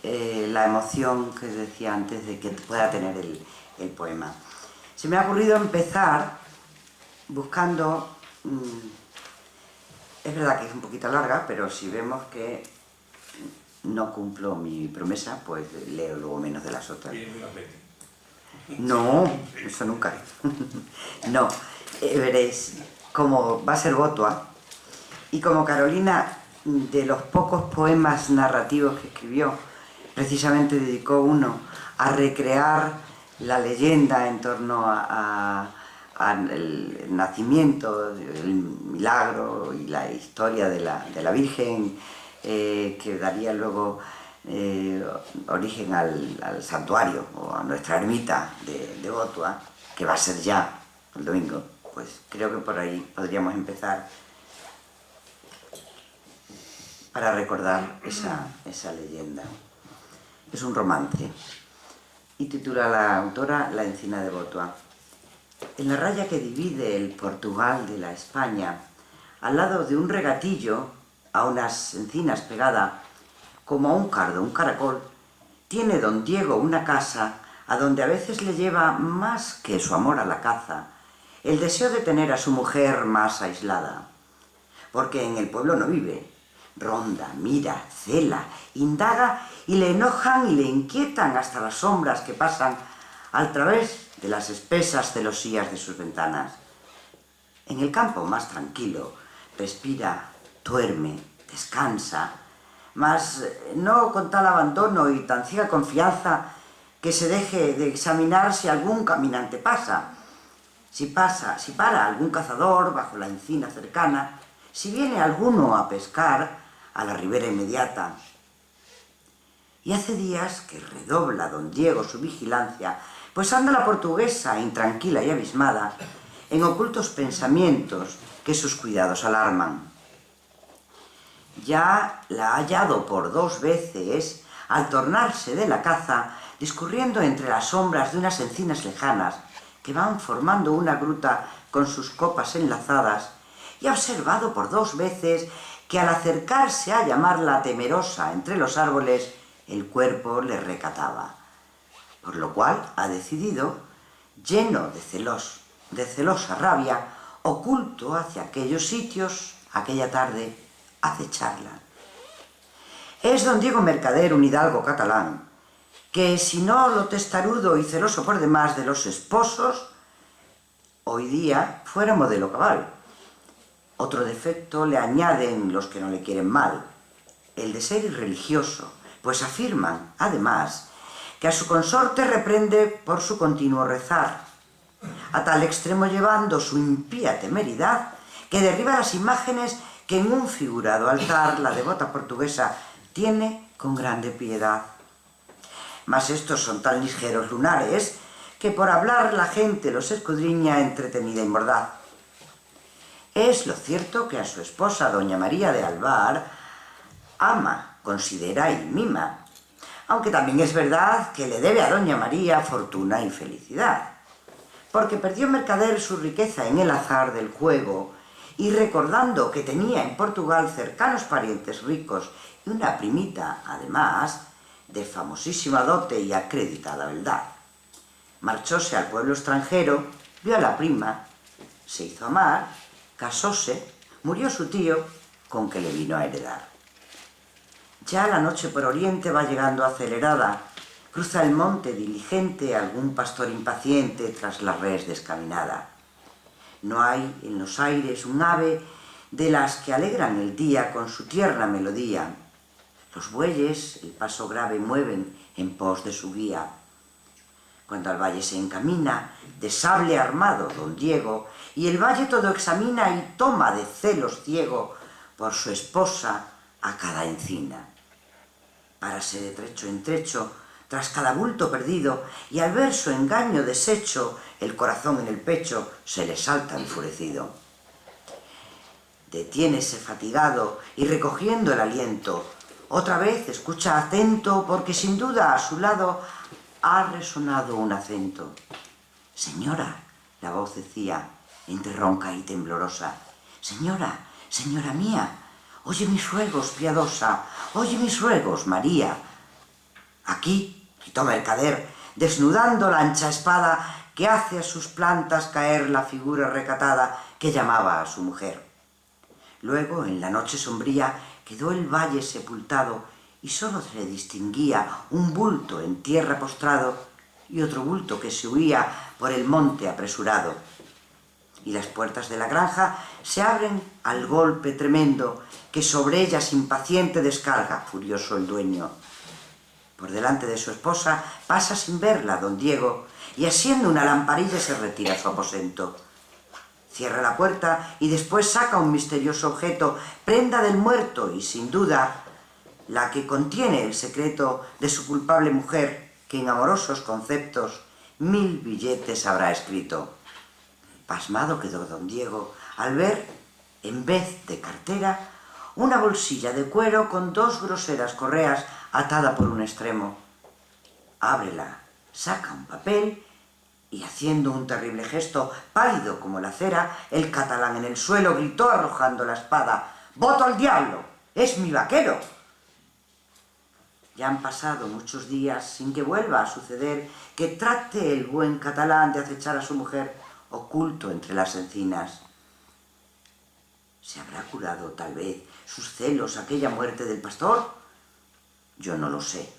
la emoción que decía antes de que pueda tener el poema. Se me ha ocurrido empezar buscando, es verdad que es un poquito larga, pero si vemos que no cumplo mi promesa, pues leo luego menos de las otras. No, eso nunca. No, veréis, como va a ser Botua, y como Carolina, de los pocos poemas narrativos que escribió, precisamente dedicó uno a recrear la leyenda en torno al nacimiento, el milagro y la historia de la Virgen, que daría luego origen al santuario o a nuestra ermita de Botua, que va a ser ya el domingo. Pues creo que por ahí podríamos empezar para recordar esa leyenda. Es un romance y titula la autora La encina de Botua. En la raya que divide el Portugal de la España, al lado de un regatillo, a unas encinas pegada, como a un cardo, un caracol, tiene don Diego una casa a donde a veces le lleva más que su amor a la caza, el deseo de tener a su mujer más aislada. Porque en el pueblo no vive, ronda, mira, cela, indaga y le enojan y le inquietan hasta las sombras que pasan al través de las espesas celosías de sus ventanas. En el campo más tranquilo, respira, duerme, descansa, mas no con tal abandono y tan ciega confianza que se deje de examinar si algún caminante pasa, si para algún cazador bajo la encina cercana, si viene alguno a pescar a la ribera inmediata. Y hace días que redobla don Diego su vigilancia, pues anda la portuguesa, intranquila y abismada, en ocultos pensamientos que sus cuidados alarman. Ya la ha hallado por 2 veces, al tornarse de la caza, discurriendo entre las sombras de unas encinas lejanas que van formando una gruta con sus copas enlazadas, y ha observado por 2 veces que al acercarse a llamarla temerosa entre los árboles, el cuerpo le recataba, por lo cual ha decidido, lleno de celosa rabia, oculto hacia aquellos sitios, aquella tarde, acecharla. Es don Diego Mercader, un hidalgo catalán, que si no lo testarudo y celoso por demás de los esposos, hoy día fuera modelo cabal. Otro defecto le añaden los que no le quieren mal, el de ser irreligioso, pues afirman, además, que a su consorte reprende por su continuo rezar, a tal extremo llevando su impía temeridad que derriba las imágenes que en un figurado altar la devota portuguesa tiene con grande piedad. Mas estos son tan ligeros lunares que por hablar la gente los escudriña entretenida y mordaz. Es lo cierto que a su esposa, doña María de Alvar, ama, considera y mima, aunque también es verdad que le debe a doña María fortuna y felicidad, porque perdió Mercader su riqueza en el azar del juego y recordando que tenía en Portugal cercanos parientes ricos y una primita, además, de famosísima dote y acreditada beldad. Marchóse al pueblo extranjero, vio a la prima, se hizo amar, casóse, murió su tío, con que le vino a heredar. Ya la noche por oriente va llegando acelerada, cruza el monte diligente algún pastor impaciente tras la res descaminada. No hay en los aires un ave de las que alegran el día con su tierna melodía. Los bueyes el paso grave mueven en pos de su guía. Cuando al valle se encamina, de sable armado don Diego, y el valle todo examina y toma de celos ciego por su esposa a cada encina. Párase de trecho en trecho, tras cada bulto perdido, y al ver su engaño deshecho, el corazón en el pecho se le salta enfurecido. Detiénese fatigado y recogiendo el aliento, otra vez escucha atento, porque sin duda a su lado ha resonado un acento. «Señora», la voz decía, entre ronca y temblorosa, «Señora, señora mía, oye mis ruegos, piadosa, oye mis ruegos, María». «Aquí», gritó Mercader, desnudando la ancha espada que hace a sus plantas caer la figura recatada que llamaba a su mujer. Luego, en la noche sombría, quedó el valle sepultado y sólo se le distinguía un bulto en tierra postrado y otro bulto que se huía por el monte apresurado. Y las puertas de la granja se abren al golpe tremendo que sobre ellas impaciente descarga, furioso el dueño. Por delante de su esposa pasa sin verla don Diego y asiendo una lamparilla se retira a su aposento. Cierra la puerta y después saca un misterioso objeto, prenda del muerto y sin duda la que contiene el secreto de su culpable mujer, que en amorosos conceptos 1000 billetes habrá escrito. Pasmado quedó don Diego al ver, en vez de cartera, una bolsilla de cuero con 2 groseras correas atada por un extremo. Ábrela, saca un papel y haciendo un terrible gesto, pálido como la cera, el catalán en el suelo gritó arrojando la espada: «¡Voto al diablo! ¡Es mi vaquero!». Ya han pasado muchos días sin que vuelva a suceder que trate el buen catalán de acechar a su mujer oculto entre las encinas. ¿Se habrá curado tal vez sus celos aquella muerte del pastor? Yo no lo sé.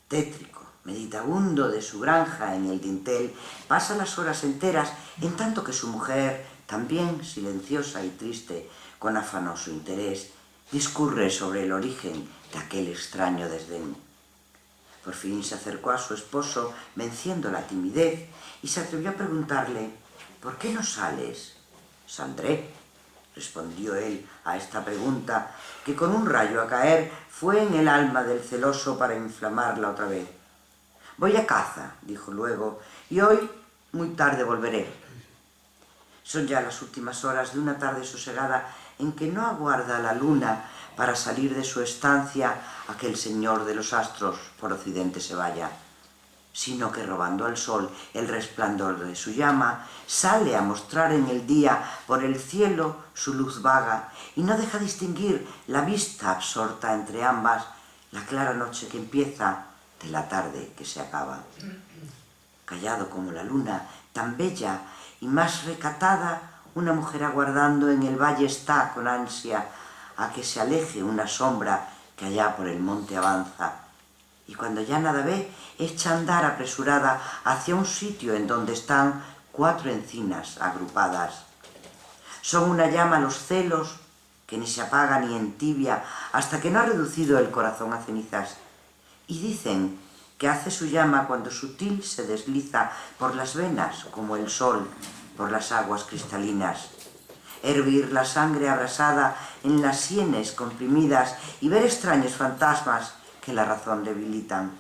Tétrico, meditabundo de su granja en el dintel, pasa las horas enteras en tanto que su mujer, también silenciosa y triste, con afanoso interés, discurre sobre el origen de aquel extraño desdén. Por fin se acercó a su esposo, venciendo la timidez, y se atrevió a preguntarle: «¿Por qué no sales?» «Saldré», respondió él a esta pregunta, que con un rayo a caer fue en el alma del celoso para inflamarla otra vez. «Voy a caza», dijo luego, «y hoy muy tarde volveré». Son ya las últimas horas de una tarde sosegada en que no aguarda la luna para salir de su estancia a que el señor de los astros por occidente se vaya, sino que robando al sol el resplandor de su llama, sale a mostrar en el día por el cielo su luz vaga y no deja distinguir la vista absorta entre ambas la clara noche que empieza de la tarde que se acaba. Callado como la luna, tan bella y más recatada, una mujer aguardando en el valle está con ansia a que se aleje una sombra que allá por el monte avanza, y cuando ya nada ve, echa a andar apresurada hacia un sitio en donde están 4 encinas agrupadas. Son una llama los celos que ni se apaga ni entibia hasta que no ha reducido el corazón a cenizas, y dicen que hace su llama cuando sutil se desliza por las venas como el sol por las aguas cristalinas. Hervir la sangre abrasada en las sienes comprimidas y ver extraños fantasmas que la razón debilitan.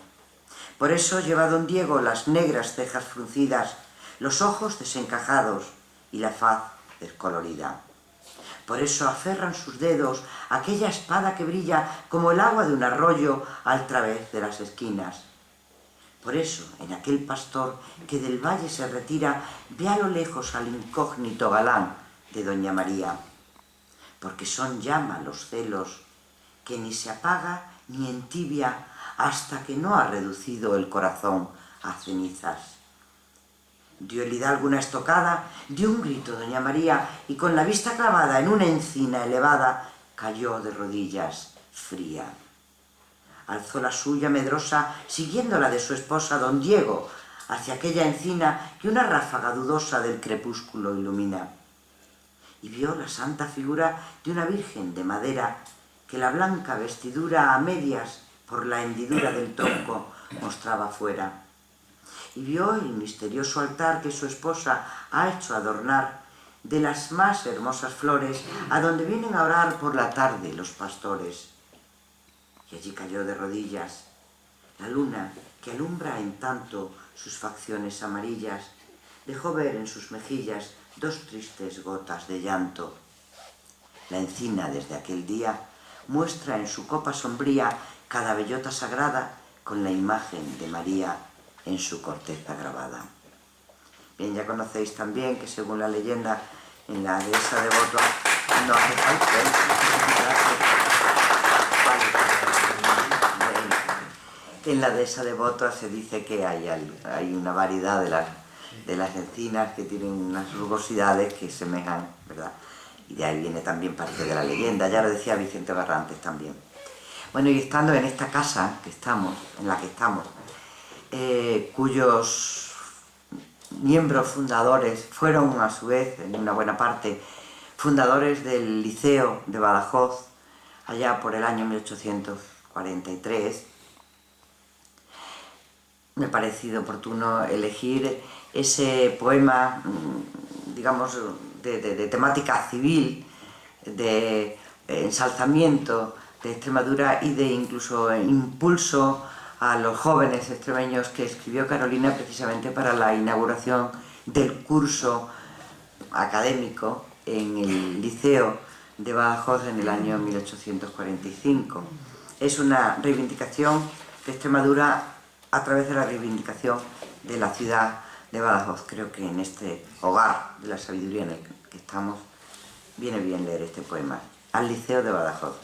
Por eso lleva don Diego las negras cejas fruncidas, los ojos desencajados y la faz descolorida. Por eso aferran sus dedos a aquella espada que brilla como el agua de un arroyo al través de las esquinas. Por eso, en aquel pastor que del valle se retira, ve a lo lejos al incógnito galán de doña María. Porque son llama los celos que ni se apaga ni entibia hasta que no ha reducido el corazón a cenizas. Dio el hidalgo una estocada, dio un grito doña María y con la vista clavada en una encina elevada cayó de rodillas fría. Alzó la suya medrosa, siguiendo la de su esposa don Diego, hacia aquella encina que una ráfaga dudosa del crepúsculo ilumina. Y vio la santa figura de una virgen de madera que la blanca vestidura a medias por la hendidura del tronco mostraba fuera. Y vio el misterioso altar que su esposa ha hecho adornar de las más hermosas flores a donde vienen a orar por la tarde los pastores. Y allí cayó de rodillas. La luna, que alumbra en tanto sus facciones amarillas, dejó ver en sus mejillas 2 tristes gotas de llanto. La encina desde aquel día muestra en su copa sombría cada bellota sagrada con la imagen de María en su corteza grabada. Bien, ya conocéis también que según la leyenda en la dehesa de Botoa no hace falta. En la dehesa de Botoa se dice que hay una variedad de las encinas que tienen unas rugosidades que semejan, ¿verdad? Y de ahí viene también parte de la leyenda, ya lo decía Vicente Barrantes también. Bueno, y estando en esta casa en la que estamos, cuyos miembros fundadores fueron a su vez, en una buena parte, fundadores del Liceo de Badajoz, allá por el año 1843, me ha parecido oportuno elegir ese poema, digamos, de temática civil, de ensalzamiento de Extremadura y de incluso impulso a los jóvenes extremeños que escribió Carolina precisamente para la inauguración del curso académico en el Liceo de Badajoz en el año 1845. Es una reivindicación de Extremadura a través de la reivindicación de la ciudad de Badajoz. Creo que en este hogar de la sabiduría en el que estamos viene bien leer este poema, al Liceo de Badajoz.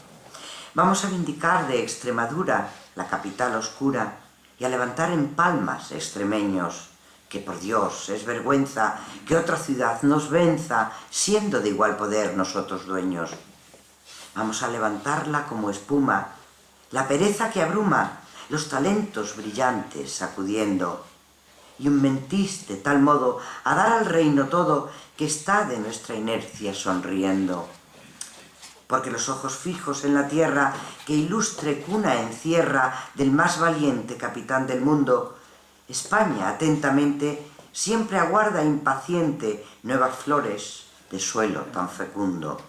Vamos a vindicar de Extremadura, la capital oscura, y a levantar en palmas extremeños, que por Dios es vergüenza que otra ciudad nos venza, siendo de igual poder nosotros dueños. Vamos a levantarla como espuma, la pereza que abruma, los talentos brillantes sacudiendo, y un mentís de tal modo a dar al reino todo que está de nuestra inercia sonriendo. porque los ojos fijos en la tierra que ilustre cuna encierra del más valiente capitán del mundo, España atentamente siempre aguarda impaciente nuevas flores de suelo tan fecundo.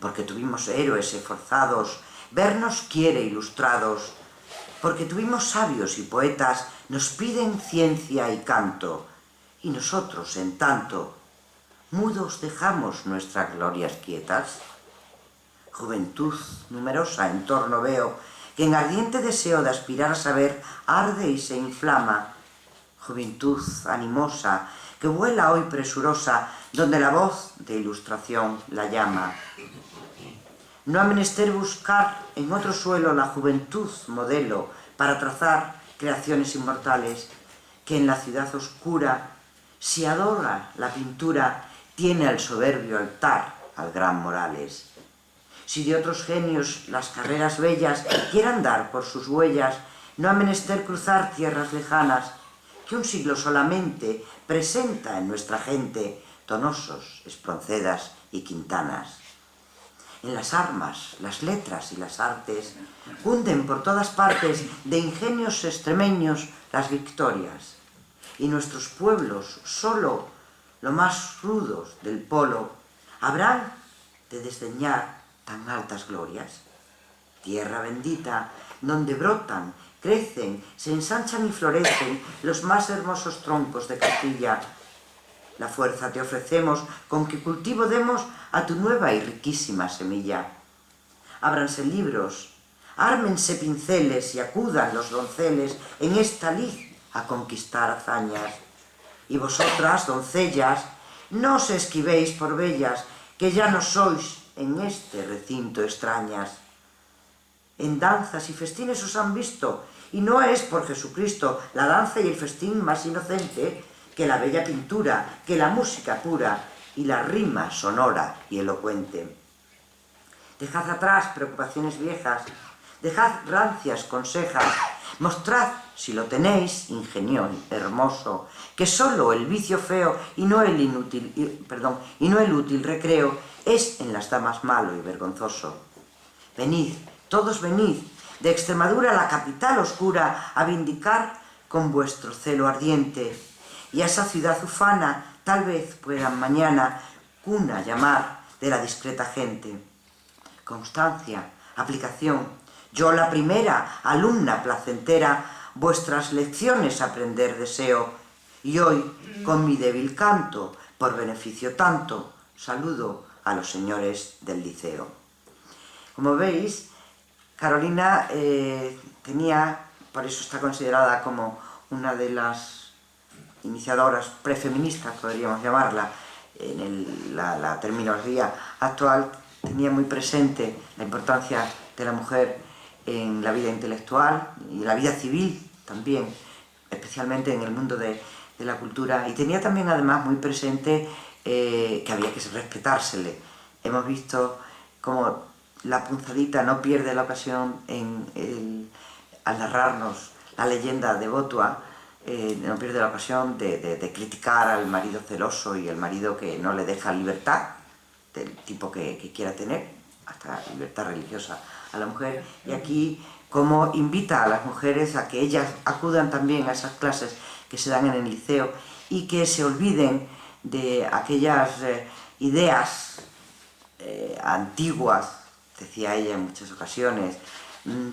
Porque tuvimos héroes esforzados, vernos quiere ilustrados, porque tuvimos sabios y poetas, nos piden ciencia y canto, y nosotros, en tanto, mudos dejamos nuestras glorias quietas. Juventud numerosa en torno veo, que en ardiente deseo de aspirar a saber arde y se inflama. Juventud animosa, que vuela hoy presurosa, donde la voz de ilustración la llama. No ha menester buscar en otro suelo la juventud modelo para trazar creaciones inmortales, que en la ciudad oscura, si adora la pintura, tiene al soberbio altar al gran Morales. Si de otros genios las carreras bellas quieran dar por sus huellas, no ha menester cruzar tierras lejanas, que un siglo solamente presenta en nuestra gente Donosos, Espronceda y Quintanas. En las armas, las letras y las artes cunden por todas partes de ingenios extremeños las victorias, y nuestros pueblos, solo lo más rudos del polo, habrán de desdeñar tan altas glorias. Tierra bendita, donde brotan, crecen, se ensanchan y florecen los más hermosos troncos de Castilla. La fuerza te ofrecemos con que cultivo demos a tu nueva y riquísima semilla. Ábranse libros, ármense pinceles y acudan los donceles en esta lid a conquistar hazañas. Y vosotras, doncellas, no os esquivéis por bellas, que ya no sois en este recinto extrañas. En danzas y festines os han visto, y no es por Jesucristo la danza y el festín más inocente que la bella pintura, que la música pura y la rima sonora y elocuente. Dejad atrás preocupaciones viejas, dejad rancias consejas, mostrad, si lo tenéis, ingenio hermoso, que solo el vicio feo y no el útil recreo es en las damas malo y vergonzoso. Venid, todos venid, de Extremadura la capital oscura, a vindicar con vuestro celo ardiente, y a esa ciudad ufana tal vez puedan mañana cuna llamar de la discreta gente. Constancia, aplicación, yo la primera, alumna placentera, vuestras lecciones aprender deseo, y hoy, con mi débil canto, por beneficio tanto, saludo a los señores del liceo. Como veis, Carolina tenía, por eso está considerada como una de las iniciadoras prefeministas, podríamos llamarla, en la terminología actual, tenía muy presente la importancia de la mujer en la vida intelectual y en la vida civil también, especialmente en el mundo de la cultura, y tenía también además muy presente que había que respetársele. Hemos visto cómo la punzadita no pierde la ocasión al narrarnos la leyenda de Botua, no pierde la ocasión de criticar al marido celoso y al marido que no le deja libertad, del tipo que quiera tener, hasta libertad religiosa a la mujer, y aquí como invita a las mujeres a que ellas acudan también a esas clases que se dan en el liceo y que se olviden de aquellas ideas antiguas, decía ella en muchas ocasiones,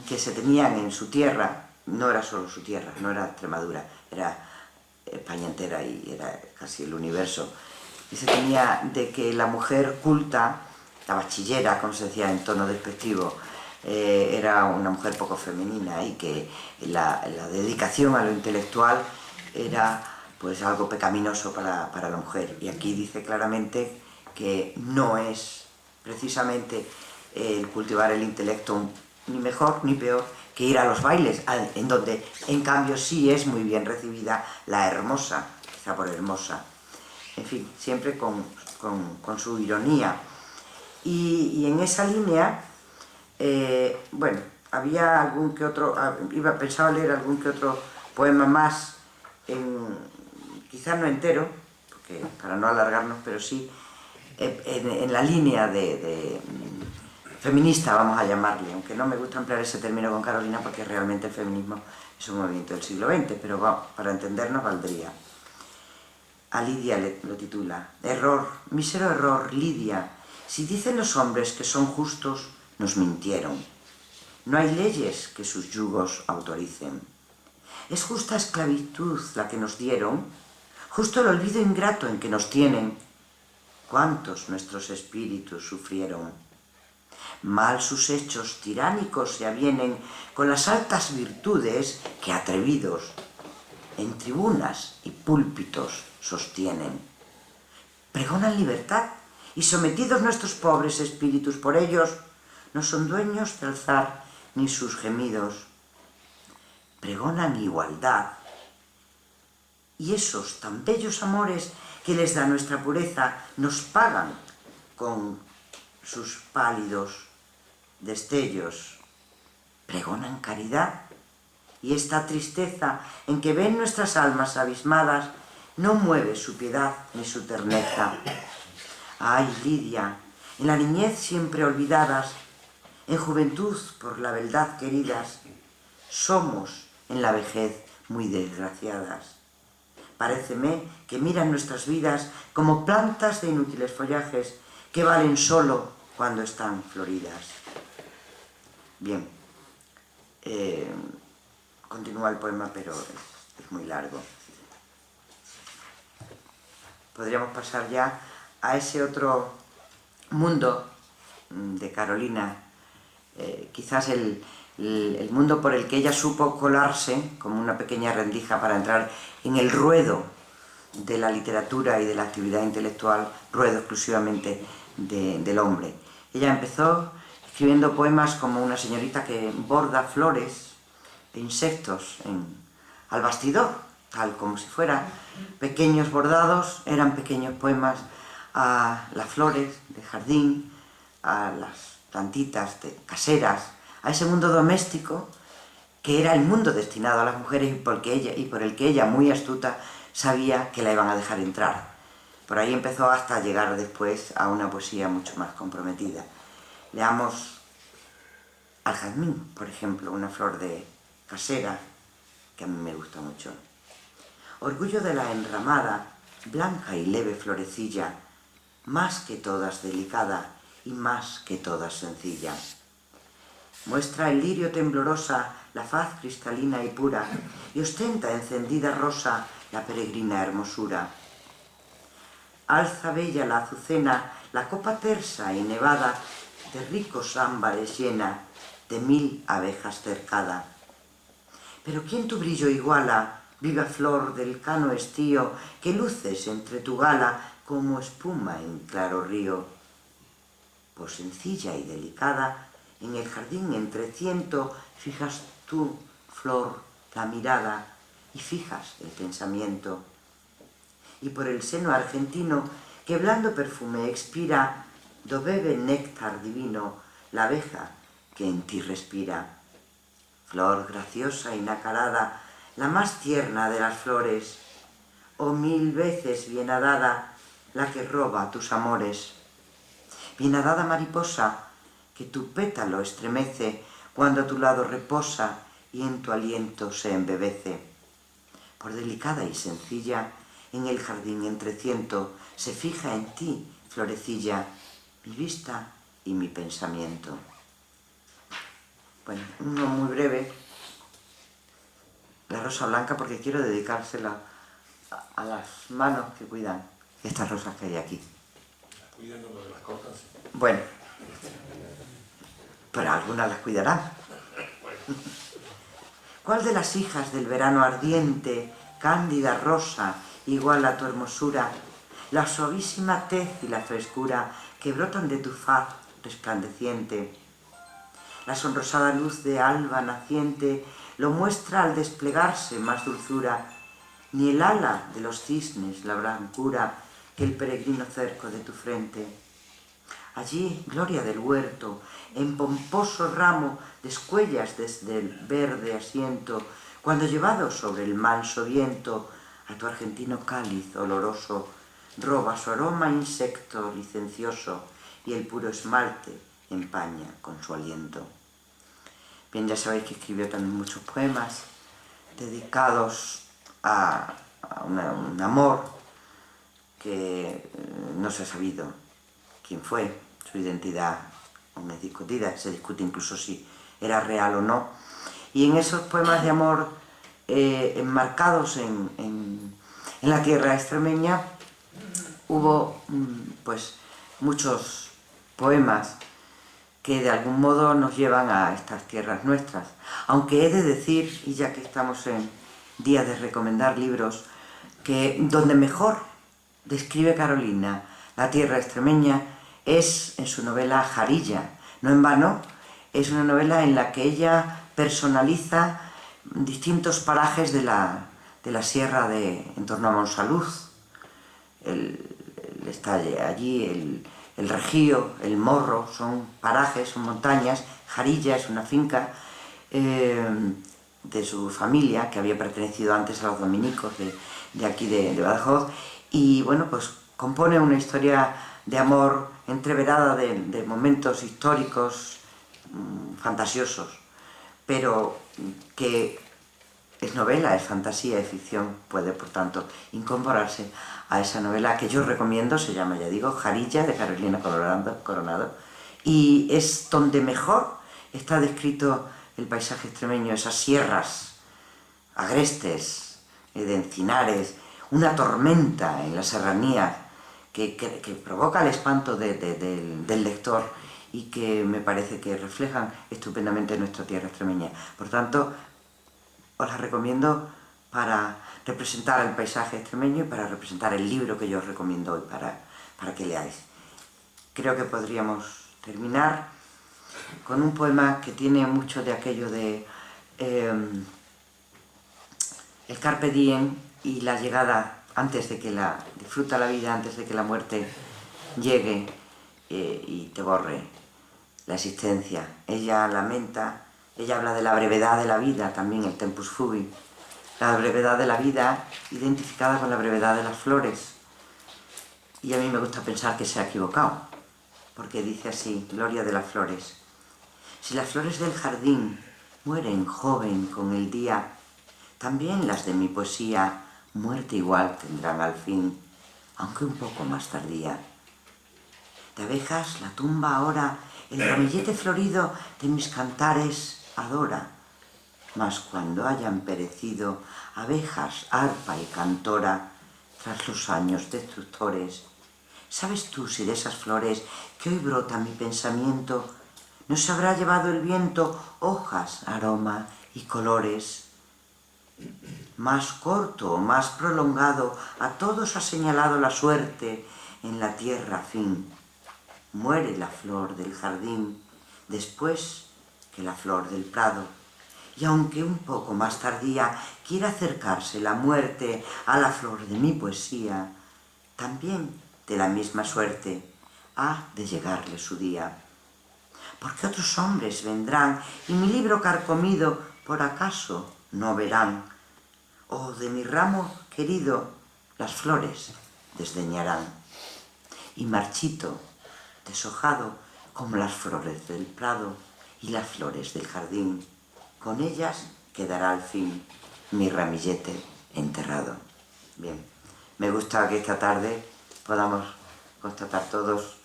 que se tenían en su tierra. No era solo su tierra, no era Extremadura, era España entera y era casi el universo. Y se tenía de que la mujer culta, la bachillera, como se decía en tono despectivo, era una mujer poco femenina y que la dedicación a lo intelectual era pues algo pecaminoso para la mujer. Y aquí dice claramente que no es precisamente el cultivar el intelecto ni mejor ni peor que ir a los bailes, en donde en cambio sí es muy bien recibida la hermosa, quizá por hermosa. En fin, siempre con su ironía. Y en esa línea, bueno, había algún que otro, pensaba leer algún que otro poema más, quizás no entero, porque, para no alargarnos, pero sí en la línea de feminista, vamos a llamarle, aunque no me gusta emplear ese término con Carolina porque realmente el feminismo es un movimiento del siglo XX, pero bueno, para entendernos valdría. A Lidia lo titula: Error, mísero error, Lidia, si dicen los hombres que son justos, nos mintieron. No hay leyes que sus yugos autoricen. Es justa esclavitud la que nos dieron, justo el olvido ingrato en que nos tienen. ¿Cuántos nuestros espíritus sufrieron? Mal sus hechos tiránicos se avienen con las altas virtudes que atrevidos en tribunas y púlpitos sostienen. Pregonan libertad y sometidos nuestros pobres espíritus por ellos, no son dueños de alzar ni sus gemidos. Pregonan igualdad y esos tan bellos amores que les da nuestra pureza nos pagan con sus pálidos destellos. Pregonan caridad y esta tristeza en que ven nuestras almas abismadas no mueve su piedad ni su terneza. Ay, Lidia, en la niñez siempre olvidadas, en juventud por la beldad queridas, somos en la vejez muy desgraciadas. Paréceme que miran nuestras vidas como plantas de inútiles follajes que valen solo cuando están floridas. Bien, continúa el poema, pero es muy largo. Podríamos pasar ya a ese otro mundo de Carolina, quizás el mundo por el que ella supo colarse como una pequeña rendija para entrar en el ruedo de la literatura y de la actividad intelectual, ruedo exclusivamente del hombre. Ella empezó escribiendo poemas como una señorita que borda flores e insectos al bastidor, tal como si fueran pequeños bordados, eran pequeños poemas a las flores de jardín, a las plantitas caseras, a ese mundo doméstico que era el mundo destinado a las mujeres y por el que ella, muy astuta, sabía que la iban a dejar entrar. Por ahí empezó hasta llegar después a una poesía mucho más comprometida. Leamos al jazmín, por ejemplo, una flor de casera que a mí me gusta mucho. Orgullo de la enramada, blanca y leve florecilla, más que todas delicada y más que todas sencilla. Muestra el lirio temblorosa la faz cristalina y pura, y ostenta encendida rosa la peregrina hermosura. Alza bella la azucena, la copa tersa y nevada, de ricos ámbares llena, de 1000 abejas cercada. Pero ¿quién tu brillo iguala, viva flor del cano estío, que luces entre tu gala como espuma en claro río? Por sencilla y delicada, en el jardín entre ciento, fijas tú, flor, la mirada, y fijas el pensamiento. Y por el seno argentino, que blando perfume expira, do bebe néctar divino la abeja que en ti respira. Flor graciosa y nacarada, la más tierna de las flores, oh 1000 veces bienadada, la que roba tus amores. Bienadada mariposa, que tu pétalo estremece cuando a tu lado reposa y en tu aliento se embebece. Por delicada y sencilla, en el jardín entre ciento, se fija en ti, florecilla, mi vista y mi pensamiento. Bueno, uno muy breve, la rosa blanca, porque quiero dedicársela a las manos que cuidan estas rosas que hay aquí.
Cuidando de las cosas.
Bueno, pero algunas las cuidarán. ¿Cuál de las hijas del verano ardiente, cándida rosa, igual a tu hermosura, la suavísima tez y la frescura que brotan de tu faz resplandeciente? La sonrosada luz de alba naciente lo muestra al desplegarse más dulzura, ni el ala de los cisnes la blancura que el peregrino cerco de tu frente. Allí, gloria del huerto, en pomposo ramo descuellas desde el verde asiento, cuando llevado sobre el manso viento a tu argentino cáliz oloroso, roba su aroma insecto licencioso y el puro esmalte empaña con su aliento. Bien, ya sabéis que escribió también muchos poemas dedicados a un amor que no se ha sabido quién fue, su identidad aún es discutida, se discute incluso si era real o no. Y en esos poemas de amor enmarcados en la tierra extremeña hubo pues muchos poemas que de algún modo nos llevan a estas tierras nuestras. Aunque he de decir, y ya que estamos en días de recomendar libros, que donde mejor describe Carolina la tierra extremeña es en su novela Jarilla. No en vano, es una novela en la que ella personaliza distintos parajes de la sierra en torno a Monsaluz. Está allí el Rejío, el Morro, son parajes, son montañas. Jarilla es una finca de su familia, que había pertenecido antes a los dominicos de aquí de Badajoz, y bueno, pues compone una historia de amor entreverada de momentos históricos fantasiosos, pero que es novela, es fantasía, es ficción, puede por tanto incorporarse a esa novela que yo recomiendo. Se llama, ya digo, Jarilla, de Carolina Coronado, y es donde mejor está descrito el paisaje extremeño, esas sierras agrestes, de encinares, una tormenta en la serranía que provoca el espanto del lector y que me parece que reflejan estupendamente nuestra tierra extremeña. Por tanto, os la recomiendo para representar el paisaje extremeño y para representar el libro que yo os recomiendo hoy para que leáis. Creo que podríamos terminar con un poema que tiene mucho de aquello de el carpe diem y la llegada antes de que disfruta la vida antes de que la muerte llegue y te borre la existencia. Ella lamenta, ella habla de la brevedad de la vida, también el tempus fugit, la brevedad de la vida identificada con la brevedad de las flores. Y a mí me gusta pensar que se ha equivocado, porque dice así, Gloria de las flores: si las flores del jardín mueren joven con el día, también las de mi poesía muerte igual tendrán al fin, aunque un poco más tardía. De abejas la tumba ahora, el ramillete florido de mis cantares adora, mas cuando hayan perecido abejas, arpa y cantora, tras los años destructores, ¿sabes tú si de esas flores que hoy brota mi pensamiento no se habrá llevado el viento hojas, aroma y colores? Más corto o más prolongado a todos ha señalado la suerte en la tierra fin. Muere la flor del jardín después que la flor del prado, y aunque un poco más tardía quiera acercarse la muerte a la flor de mi poesía, también de la misma suerte ha de llegarle su día. Porque otros hombres vendrán y mi libro carcomido por acaso no verán, o de mi ramo querido las flores desdeñarán, y marchito, deshojado como las flores del prado y las flores del jardín, con ellas quedará al fin mi ramillete enterrado. Bien, me gusta que esta tarde podamos constatar todos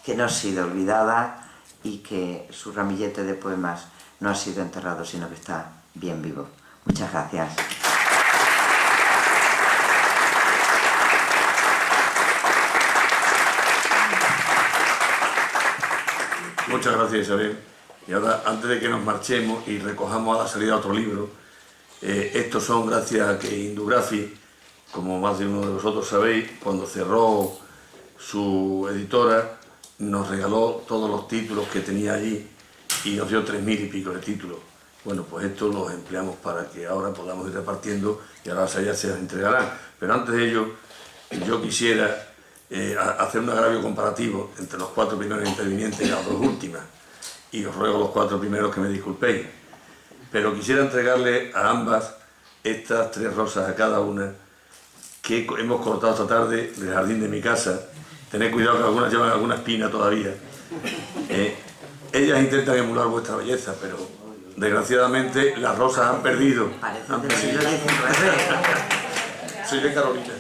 que no ha sido olvidada y que su ramillete de poemas no ha sido enterrado, sino que está bien vivo. Muchas gracias.
Muchas gracias, Isabel. Y ahora, antes de que nos marchemos y recojamos a la salida otro libro, estos son gracias a que Indugrafi, como más de uno de vosotros sabéis, cuando cerró su editora, nos regaló todos los títulos que tenía allí y nos dio 3000 y pico de títulos. Bueno, pues esto los empleamos para que ahora podamos ir repartiendo y ahora ya se las entregarán. Pero antes de ello, yo quisiera hacer un agravio comparativo entre los 4 primeros intervinientes y las 2 últimas. Y os ruego a los 4 primeros que me disculpéis. Pero quisiera entregarle a ambas estas 3 rosas a cada una que hemos cortado esta tarde del jardín de mi casa. Tened cuidado que algunas llevan alguna espina todavía. Ellas intentan emular vuestra belleza, pero desgraciadamente las rosas han perdido.
Parece
Han
del siglo
perdido.
XIX.
Soy de Carolina.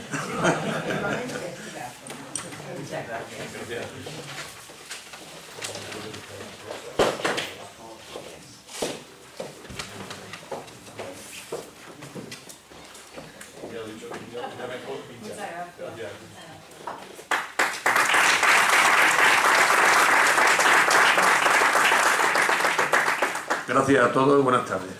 Gracias a todos y buenas tardes.